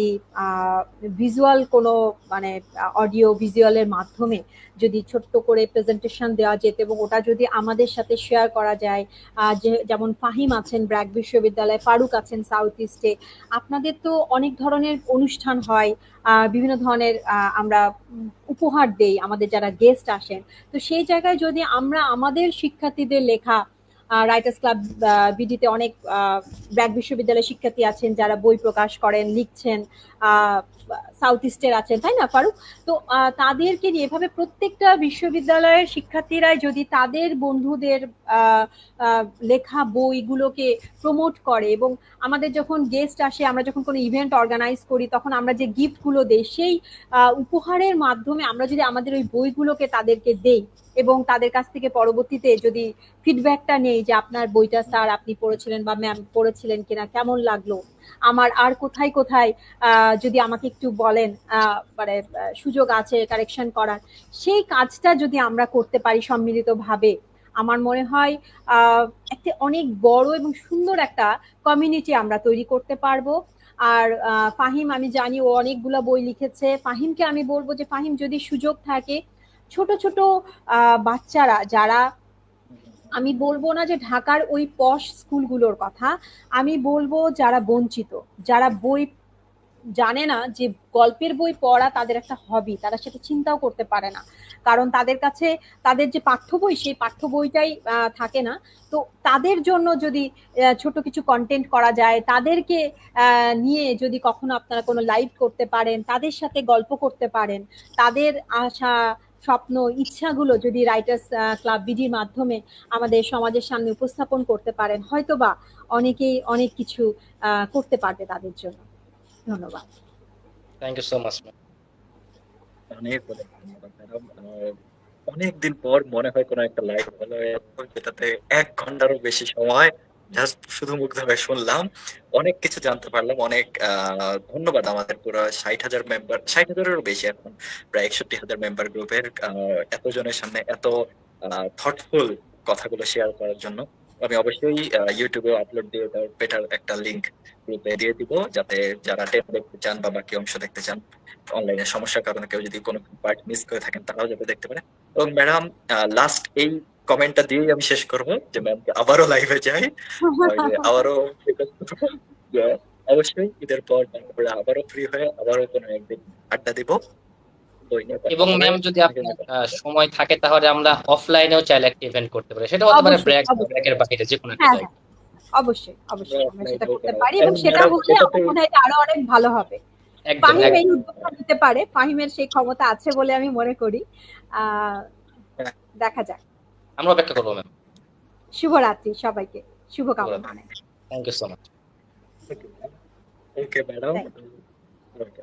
ভিজুয়াল কোনো মানে অডিও ভিজুয়ালের মাধ্যমে যদি ছোট্ট করে প্রেজেন্টেশন দেওয়া যেত এবং ওটা যদি আমাদের সাথে শেয়ার করা যায়, যেমন ফাহিম আছেন ব্র্যাক বিশ্ববিদ্যালয়ে, ফারুক আছেন সাউথ ইস্টে, আপনাদের তো অনেক ধরনের অনুষ্ঠান হয়, বিভিন্ন ধরনের আমরা উপহার দেই আমাদের যারা গেস্ট আসেন, তো সেই জায়গায় যদি আমরা আমাদের শিক্ষার্থীদের লেখা, রাইটার্স ক্লাব বিডিতে অনেক ব্র্যাক বিশ্ববিদ্যালয়ের শিক্ষার্থী আছেন যারা বই প্রকাশ করেন, লিখছেন, সাউথ ইস্টের আছেন, তাই না ফারুক? তো তাদেরকে নিয়ে এভাবে প্রত্যেকটা বিশ্ববিদ্যালয়ের শিক্ষার্থীরাই যদি তাদের বন্ধুদের আহ, আহ, লেখা বইগুলোকে প্রমোট করে, এবং আমাদের যখন গেস্ট আসে, আমরা যখন কোনো ইভেন্ট অর্গানাইজ করি, তখন আমরা যে গিফটগুলো দেই, সেই উপহারের মাধ্যমে আমরা যদি আমাদের ওই বইগুলোকে তাদেরকে দেই এবং তাদের কাছ থেকে পরবর্তীতে যদি ফিডব্যাকটা নেই যে আপনার বইটা স্যার আপনি পড়েছিলেন বা ম্যাম পড়েছিলেন কিনা, কেমন লাগলো, আমার আর কোথায় কোথায় যদি আমাকে একটু বলেন, মানে সুযোগ আছে কারেকশন করার, সেই কাজটা যদি আমরা করতে পারি সম্মিলিতভাবে, আমার মনে হয় একটা অনেক বড় এবং সুন্দর একটা কমিউনিটি আমরা তৈরি করতে পারবো। আর ফাহিম, আমি জানি ও অনেকগুলা বই লিখেছে, ফাহিমকে আমি বলবো যে ফাহিম যদি সুযোগ থাকে, ছোট ছোট বাচ্চারা যারা, আমি বলবো না যে ঢাকার ওই পশ স্কুলগুলোর কথা, আমি বলবো যারা বঞ্চিত, যারা বই জানে না যে গল্পের বই পড়া তাদের একটা হবি, তারা সেটা চিন্তাও করতে পারে না, কারণ তাদের কাছে তাদের যে পাঠ্য বই সেই পাঠ্য বইটাই থাকে না। তো তাদের জন্য যদি ছোট কিছু কন্টেন্ট করা যায়, তাদেরকে নিয়ে যদি কখনো আপনারা কোনো লাইভ করতে পারেন, তাদের সাথে গল্প করতে পারেন, তাদের আশা, স্বপ্ন, ইচ্ছাগুলো যদি রাইটার্স ক্লাব বিডির মাধ্যমে আমাদের সমাজের সামনে উপস্থাপন করতে পারেন, হয়তোবা অনেকেই অনেক কিছু করতে পারবে তাদের জন্য। ধন্যবাদ। Thank you so much ma'am. অনেক অনেক ধন্যবাদ ম্যাডাম। অনেকদিন পর মনে হয় কোনো একটা লাইভ হলো এরকম, যেটাতে 1 ঘন্টারও বেশি সময় জাস্ট শুধু মুগ্ধ হয়ে শুনলাম। অনেক কিছু জানতে পারলাম। অনেক ধন্যবাদ আমাদের পুরো 60,000 মেম্বার, 60,000-এরও বেশি এখন, প্রায় 61,000 মেম্বার গ্রুপের এতজনের সামনে এত থটফুল কথাগুলো শেয়ার করার জন্য। আমি অবশ্যই ইউটিউবে আপলোড দিয়ে বেটার একটা লিংক গ্রুপে দিয়ে দিব, যাতে যারা টেপ দেখতে চান বা বাকি অংশ দেখতে চান, অনলাইনে সমস্যার কারণে কেউ যদি কোনো পার্ট মিস করে থাকেন তারাও যাতে দেখতে পারে। এবং ম্যাডাম, লাস্ট এই কমেন্টটা দিয়েই আমি শেষ করবো যে ম্যামকে আবারও লাইভে যাই, আবারও request করবো যে অবশ্যই ঈদের পর তারপরে আবারও ফ্রি হয়ে আবারও কোনো একদিন আড্ডা দিব। ওই নিয়ে কথা এবং বলে ম্যাম যদি আপনাকে আপনার ধন্যবাদ। সময় থাকে তাহলে আমরা অফলাইনেও চাইলে একটা ইভেন্ট করতে পারি, সেটা হতে পারে অবশ্যই, ব্র্যাক বা অবশ্যই। ব্র্যাকের বাইরে যে কোনো একটা হ্যাঁ, জায়গায়। হ্যাঁ। অবশ্যই, আমরা অবশ্যই। আমরা সেটা অফলাইনেও করতে পারি এবং এবং সেটা ম্যাডাম হলে এটাতে আমার মনে হয় যে আরো অনেক ভালো হবে। একদম ফাহিম এই একদম। উদ্যোগটা নিতে পারে। ফাহিমের সেই ক্ষমতা আছে বলে আমি মনে করি। আ দেখা যাক। আমরা অপেক্ষা করবো ম্যাম। শুভরাত্রি সবাইকে। শুভকামনা অনেক। Thank you so much. Okay madam, Thank okay.